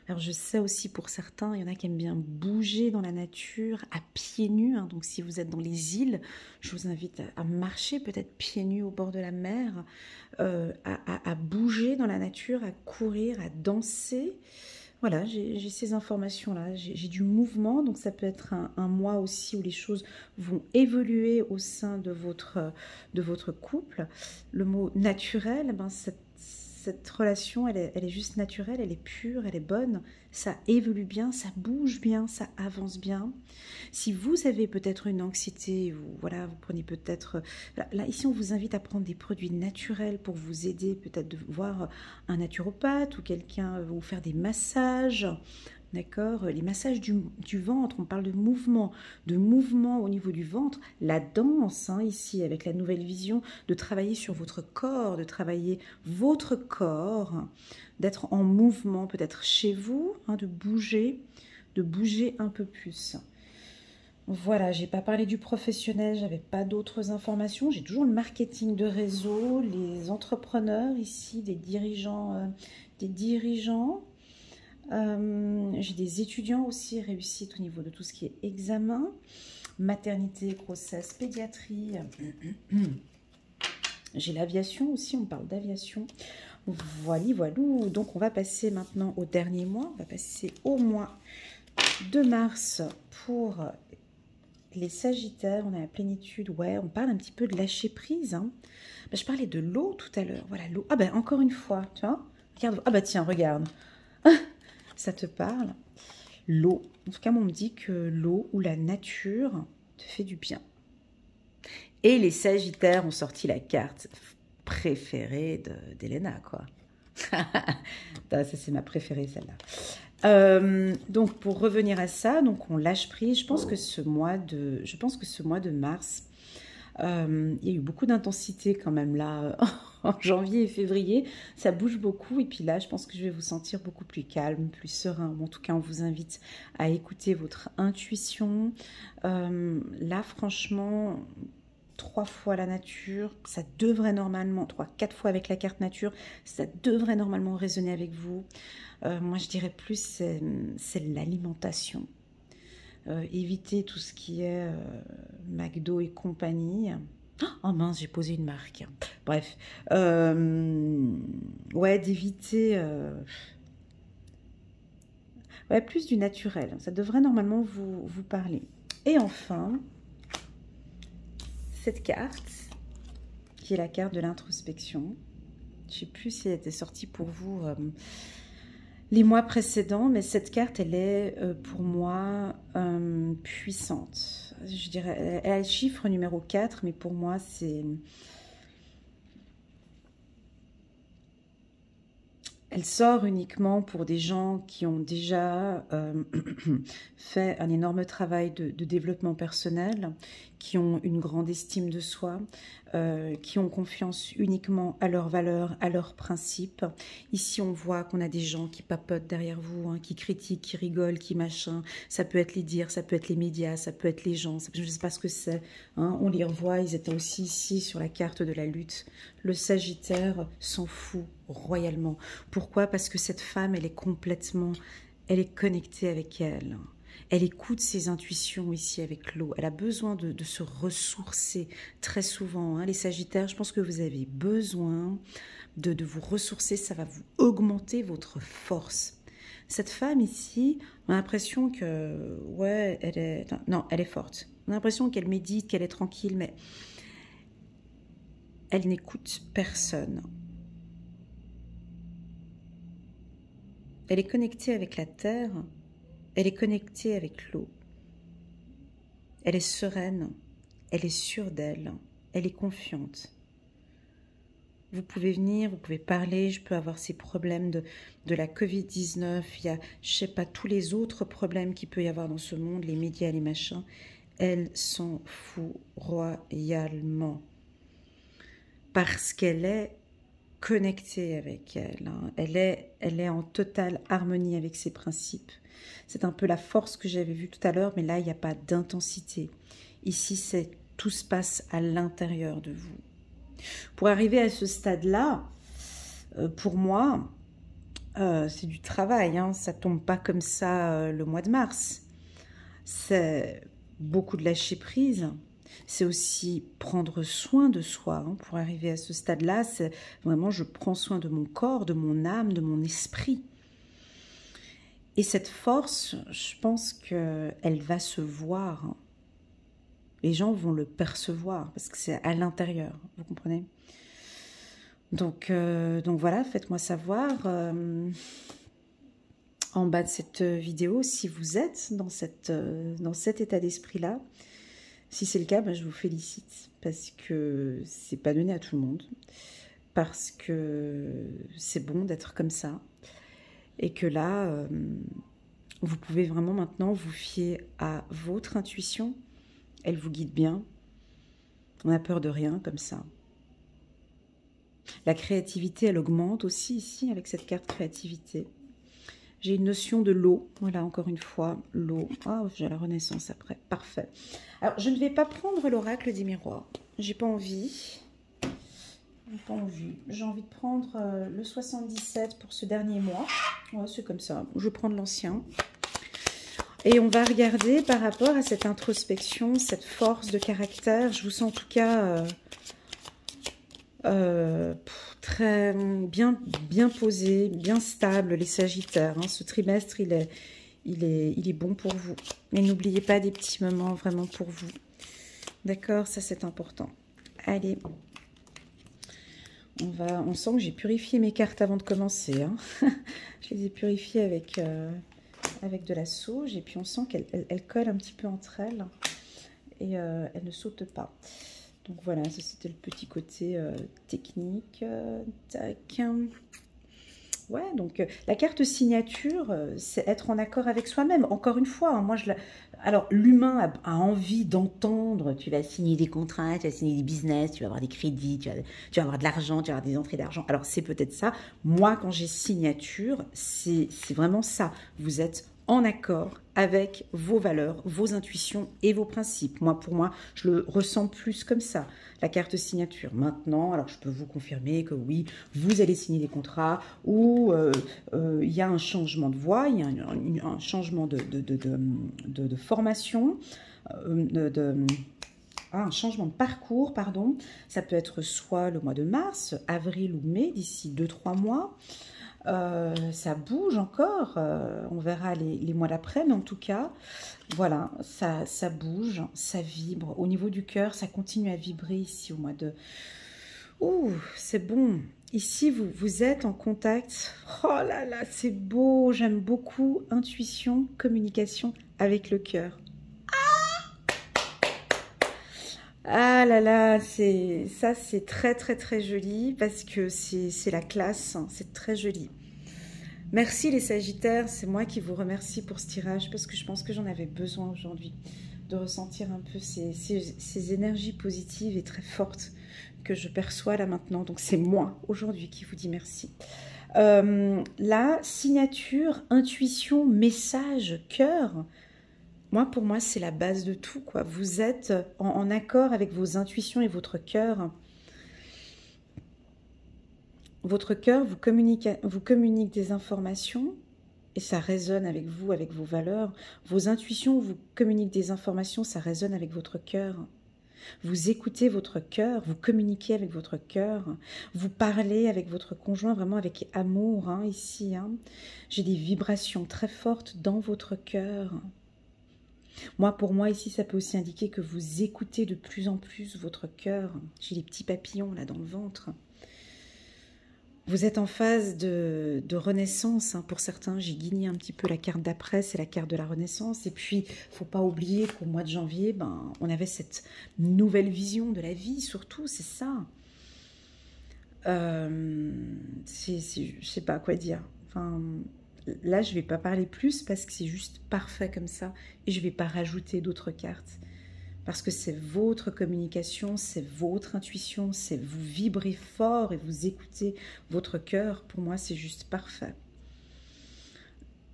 Speaker 1: Alors je sais aussi pour certains, il y en a qui aiment bien bouger dans la nature à pieds nus. Hein, donc si vous êtes dans les îles, je vous invite à marcher peut-être pieds nus au bord de la mer, à bouger dans la nature, à courir, à danser. Voilà, j'ai ces informations-là, j'ai du mouvement, donc ça peut être un mois aussi où les choses vont évoluer au sein de votre couple. Le mot naturel, ben, ça cette relation, elle est juste naturelle, elle est pure, elle est bonne, ça évolue bien, ça bouge bien, ça avance bien. Si vous avez peut-être une anxiété, ou voilà, vous prenez peut-être... Là, ici, on vous invite à prendre des produits naturels pour vous aider, peut-être de voir un naturopathe ou quelqu'un, vous faire des massages. D'accord. Les massages du ventre, on parle de mouvement au niveau du ventre, la danse, hein, ici, avec la nouvelle vision, de travailler sur votre corps, de travailler votre corps, d'être en mouvement, peut-être chez vous, hein, de bouger un peu plus. Voilà, j'ai pas parlé du professionnel, j'avais pas d'autres informations. J'ai toujours le marketing de réseau, les entrepreneurs ici, des dirigeants, j'ai des étudiants aussi, réussite au niveau de tout ce qui est examen, maternité, grossesse, pédiatrie. J'ai l'aviation aussi, on parle d'aviation. Voilà. Donc on va passer maintenant au dernier mois. On va passer au mois de mars pour les Sagittaires. On a la plénitude, ouais, on parle un petit peu de lâcher prise. Hein. Je parlais de l'eau tout à l'heure. Voilà, l'eau. Ah ben encore une fois, tu vois. Regarde. Ah bah tiens, regarde. Ça te parle? L'eau. En tout cas, on me dit que l'eau ou la nature te fait du bien. Et les Sagittaires ont sorti la carte préférée d'Elena, quoi. Ça, c'est ma préférée, celle-là. Donc, pour revenir à ça, donc on lâche prise. Je pense que ce mois de mars, il y a eu beaucoup d'intensité quand même là en janvier et février, ça bouge beaucoup et puis là je pense que je vais vous sentir beaucoup plus calme, plus serein. Bon, en tout cas on vous invite à écouter votre intuition. Là franchement 3 fois la nature, ça devrait normalement, 4 fois avec la carte nature, ça devrait normalement résonner avec vous. Moi je dirais plus c'est l'alimentation. Éviter tout ce qui est McDo et compagnie. Oh mince, j'ai posé une marque. Bref. Ouais, d'éviter... ouais, plus du naturel. Ça devrait normalement vous parler. Et enfin, cette carte, qui est la carte de l'introspection. Je ne sais plus si elle était sortie pour vous... les mois précédents, mais cette carte, elle est pour moi puissante. Je dirais, elle a le chiffre numéro 4, mais pour moi, c'est... Elle sort uniquement pour des gens qui ont déjà fait un énorme travail de développement personnel, qui ont une grande estime de soi, qui ont confiance uniquement à leurs valeurs, à leurs principes. Ici, on voit qu'on a des gens qui papotent derrière vous, hein, qui critiquent, qui rigolent, qui machin. Ça peut être les dires, ça peut être les médias, ça peut être les gens. Je ne sais pas ce que c'est. Hein. On les revoit, ils étaient aussi ici sur la carte de la lutte. Le Sagittaire s'en fout royalement. Pourquoi? Parce que cette femme, elle est connectée avec elle. Elle écoute ses intuitions ici avec l'eau. Elle a besoin de se ressourcer très souvent. Hein. Les Sagittaires, je pense que vous avez besoin de vous ressourcer. Ça va vous augmenter votre force. Cette femme ici, on a l'impression que, ouais, elle est forte. On a l'impression qu'elle médite, qu'elle est tranquille, mais elle n'écoute personne. Elle est connectée avec la terre, elle est connectée avec l'eau. Elle est sereine, elle est sûre d'elle, elle est confiante. Vous pouvez venir, vous pouvez parler, je peux avoir ces problèmes de la Covid-19, il y a, je sais pas, tous les autres problèmes qu'il peut y avoir dans ce monde, les médias, les machins. Elle s'en fout royalement. Parce qu'elle est connectée avec elle. Hein. Elle est en totale harmonie avec ses principes. C'est un peu la force que j'avais vue tout à l'heure, mais là, il n'y a pas d'intensité. Ici, tout se passe à l'intérieur de vous. Pour arriver à ce stade-là, pour moi, c'est du travail. Hein. Ça ne tombe pas comme ça le mois de mars. C'est beaucoup de lâcher prise. C'est aussi prendre soin de soi. Hein. Pour arriver à ce stade-là, c'est vraiment je prends soin de mon corps, de mon âme, de mon esprit. Et cette force, je pense qu'elle va se voir. Hein. Les gens vont le percevoir parce que c'est à l'intérieur, vous comprenez? Donc voilà, faites-moi savoir en bas de cette vidéo si vous êtes dans cet état d'esprit-là. Si c'est le cas, ben, je vous félicite parce que c'est pas donné à tout le monde, parce que c'est bon d'être comme ça et que là, vous pouvez vraiment maintenant vous fier à votre intuition. Elle vous guide bien. On n'a peur de rien comme ça. La créativité, elle augmente aussi ici avec cette carte créativité. J'ai une notion de l'eau. Voilà, encore une fois, l'eau. Oh, j'ai la renaissance après. Parfait. Alors, je ne vais pas prendre l'oracle des miroirs. J'ai pas envie. J'ai pas envie. J'ai envie de prendre le 77 pour ce dernier mois. Ouais, c'est comme ça. Je vais prendre l'ancien. Et on va regarder par rapport à cette introspection, cette force de caractère. Je vous sens en tout cas très bien posé, bien stable, les Sagittaires. Hein. Ce trimestre, il est bon pour vous. Mais n'oubliez pas des petits moments vraiment pour vous. D'accord, ça c'est important. Allez, on sent que j'ai purifié mes cartes avant de commencer. Hein. Je les ai purifiées avec de la sauge et puis on sent qu'elles collent un petit peu entre elles et elles ne sautent pas. Donc voilà, ça c'était le petit côté technique. Tac. Ouais, donc la carte signature, c'est être en accord avec soi-même. Encore une fois, hein, alors l'humain a envie d'entendre, tu vas signer des contrats, tu vas signer des business, tu vas avoir des crédits, tu vas avoir de l'argent, tu vas avoir des entrées d'argent. Alors c'est peut-être ça. Moi, quand j'ai signature, c'est vraiment ça. Vous êtes en accord avec vos valeurs, vos intuitions et vos principes. Moi, pour moi, je le ressens plus comme ça, la carte signature. Maintenant, alors je peux vous confirmer que oui, vous allez signer des contrats où il y a un changement de voie, il y a un changement de formation, un changement de parcours, pardon. Ça peut être soit le mois de mars, avril ou mai, d'ici 2-3 mois. Ça bouge encore, on verra les mois d'après, mais en tout cas, voilà, ça bouge, ça vibre. Au niveau du cœur, ça continue à vibrer ici au mois de... Ouh, c'est bon. Ici, vous êtes en contact. Oh là là, c'est beau, j'aime beaucoup. Intuition, communication avec le cœur. Ah là là, ça c'est très très très joli parce que c'est la classe, hein, c'est très joli. Merci les Sagittaires, c'est moi qui vous remercie pour ce tirage parce que je pense que j'en avais besoin aujourd'hui de ressentir un peu ces énergies positives et très fortes que je perçois là maintenant. Donc c'est moi aujourd'hui qui vous dis merci. La signature, intuition, message, cœur. Pour moi, c'est la base de tout, quoi. Vous êtes en accord avec vos intuitions et votre cœur. Votre cœur vous communique des informations et ça résonne avec vous, avec vos valeurs. Vos intuitions vous communiquent des informations, ça résonne avec votre cœur. Vous écoutez votre cœur, vous communiquez avec votre cœur, vous parlez avec votre conjoint, vraiment avec amour, hein, ici. Hein. J'ai des vibrations très fortes dans votre cœur. Pour moi, ici, ça peut aussi indiquer que vous écoutez de plus en plus votre cœur. J'ai les petits papillons là dans le ventre. Vous êtes en phase de renaissance. Hein. Pour certains, j'ai guigné un petit peu la carte d'après, c'est la carte de la renaissance. Et puis, il ne faut pas oublier qu'au mois de janvier, on avait cette nouvelle vision de la vie, surtout, c'est ça. Je ne sais pas quoi dire. Enfin... Là, je ne vais pas parler plus parce que c'est juste parfait comme ça. Et je ne vais pas rajouter d'autres cartes. Parce que c'est votre communication, c'est votre intuition, c'est vous vibrez fort et vous écoutez votre cœur. Pour moi, c'est juste parfait.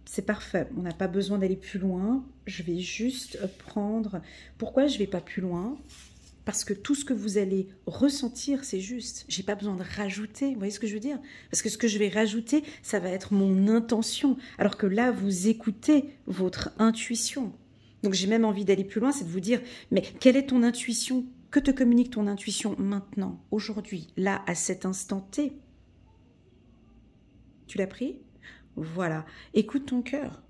Speaker 1: C'est parfait. On n'a pas besoin d'aller plus loin. Je vais juste prendre... Pourquoi je ne vais pas plus loin ? Parce que tout ce que vous allez ressentir, c'est juste. Je n'ai pas besoin de rajouter, vous voyez ce que je veux dire? Parce que ce que je vais rajouter, ça va être mon intention. Alors que là, vous écoutez votre intuition. Donc j'ai même envie d'aller plus loin, c'est de vous dire, mais quelle est ton intuition? Que te communique ton intuition maintenant, aujourd'hui, là, à cet instant T? Tu l'as pris? Voilà. Écoute ton cœur.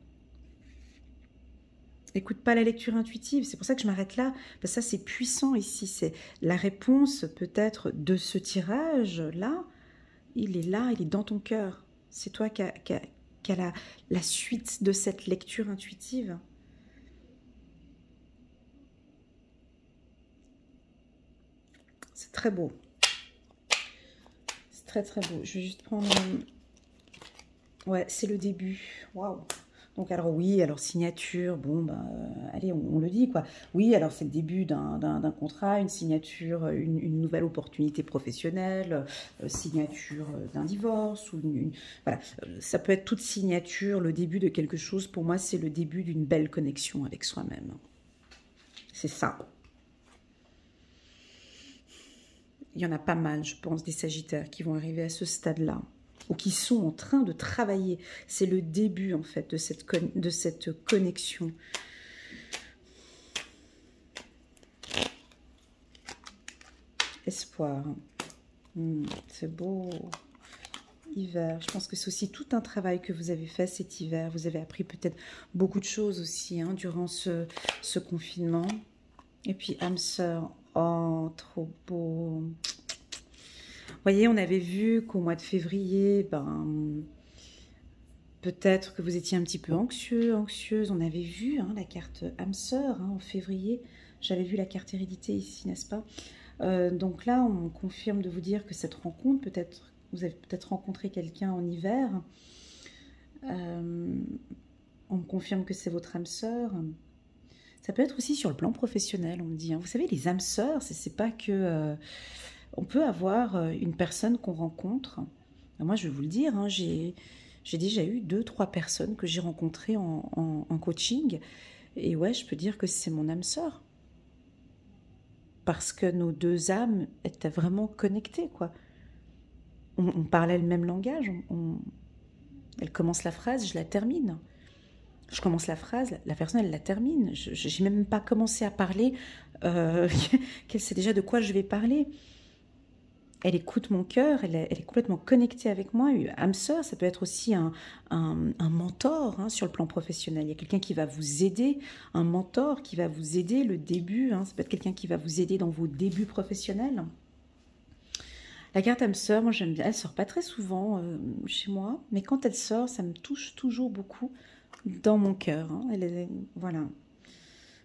Speaker 1: Écoute pas la lecture intuitive, c'est pour ça que je m'arrête là, parce que ça c'est puissant ici, c'est la réponse peut-être de ce tirage-là, il est là, il est dans ton cœur. C'est toi qui a la suite de cette lecture intuitive. C'est très beau. C'est très très beau. Je vais juste prendre... Ouais, c'est le début. Waouh. Donc alors oui, alors signature, bon, ben, allez, on le dit quoi. Oui, alors c'est le début d'un contrat, une signature, une nouvelle opportunité professionnelle, signature d'un divorce, ou voilà. Ça peut être toute signature, le début de quelque chose. Pour moi, c'est le début d'une belle connexion avec soi-même. C'est ça. Il y en a pas mal, je pense, des Sagittaires qui vont arriver à ce stade-là, ou qui sont en train de travailler. C'est le début, en fait, de cette connexion. Espoir. C'est beau. Hiver. Je pense que c'est aussi tout un travail que vous avez fait cet hiver. Vous avez appris peut-être beaucoup de choses aussi durant ce confinement. Et puis, âme sœur. Oh, trop beau. Vous voyez, on avait vu qu'au mois de février, peut-être que vous étiez un petit peu anxieux, anxieuse. On avait vu la carte âme sœur en février. J'avais vu la carte hérédité ici, n'est-ce pas? Donc là, on confirme de vous dire que cette rencontre, peut-être, vous avez peut-être rencontré quelqu'un en hiver. On me confirme que c'est votre âme sœur. Ça peut être aussi sur le plan professionnel, on me dit. Vous savez, les âmes sœurs, c'est pas que... on peut avoir une personne qu'on rencontre. Moi, je vais vous le dire, j'ai déjà eu 2-3 personnes que j'ai rencontrées en coaching. Et ouais, je peux dire que c'est mon âme sœur. Parce que nos deux âmes étaient vraiment connectées, quoi. On parlait le même langage. Elle commence la phrase, je la termine. Je commence la phrase, la personne, elle la termine. Je n'ai même pas commencé à parler, qu'elle sait déjà de quoi je vais parler. Elle écoute mon cœur, elle est complètement connectée avec moi. Âme sœur, ça peut être aussi un mentor sur le plan professionnel. Il y a quelqu'un qui va vous aider, un mentor qui va vous aider le début. Ça peut être quelqu'un qui va vous aider dans vos débuts professionnels. La carte âme sœur, moi j'aime bien. Elle sort pas très souvent chez moi, mais quand elle sort, ça me touche toujours beaucoup dans mon cœur. Voilà.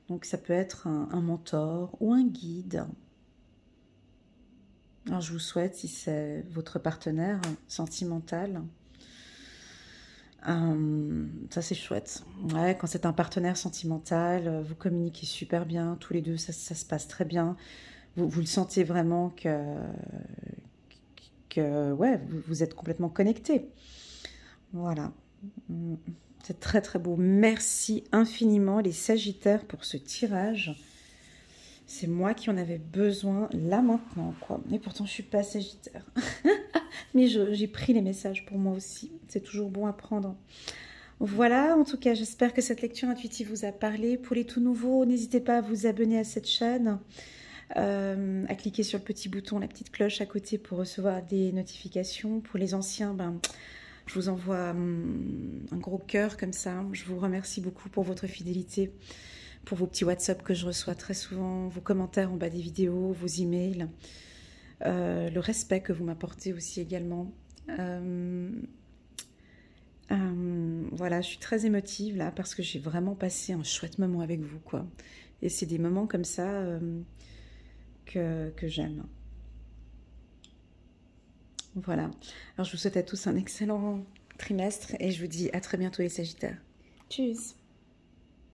Speaker 1: Donc ça peut être un mentor ou un guide. Alors je vous souhaite, si c'est votre partenaire sentimental, ça c'est chouette. Ouais, quand c'est un partenaire sentimental, vous communiquez super bien, tous les deux, ça se passe très bien. Vous le sentez vraiment que ouais, vous êtes complètement connectés. Voilà. C'est très très beau. Merci infiniment les Sagittaires pour ce tirage. C'est moi qui en avais besoin là maintenant, quoi. Et pourtant je suis pas Sagittaire. Mais j'ai pris les messages pour moi aussi. C'est toujours bon à prendre. Voilà, en tout cas, j'espère que cette lecture intuitive vous a parlé. Pour les tout nouveaux, n'hésitez pas à vous abonner à cette chaîne, à cliquer sur le petit bouton, la petite cloche à côté pour recevoir des notifications. Pour les anciens, je vous envoie un gros cœur comme ça. Je vous remercie beaucoup pour votre fidélité, pour vos petits WhatsApp que je reçois très souvent, vos commentaires en bas des vidéos, vos emails, le respect que vous m'apportez aussi également. Voilà, je suis très émotive là parce que j'ai vraiment passé un chouette moment avec vous, quoi. Et c'est des moments comme ça que j'aime. Voilà. Alors je vous souhaite à tous un excellent trimestre et je vous dis à très bientôt les Sagittaires. Tchuss!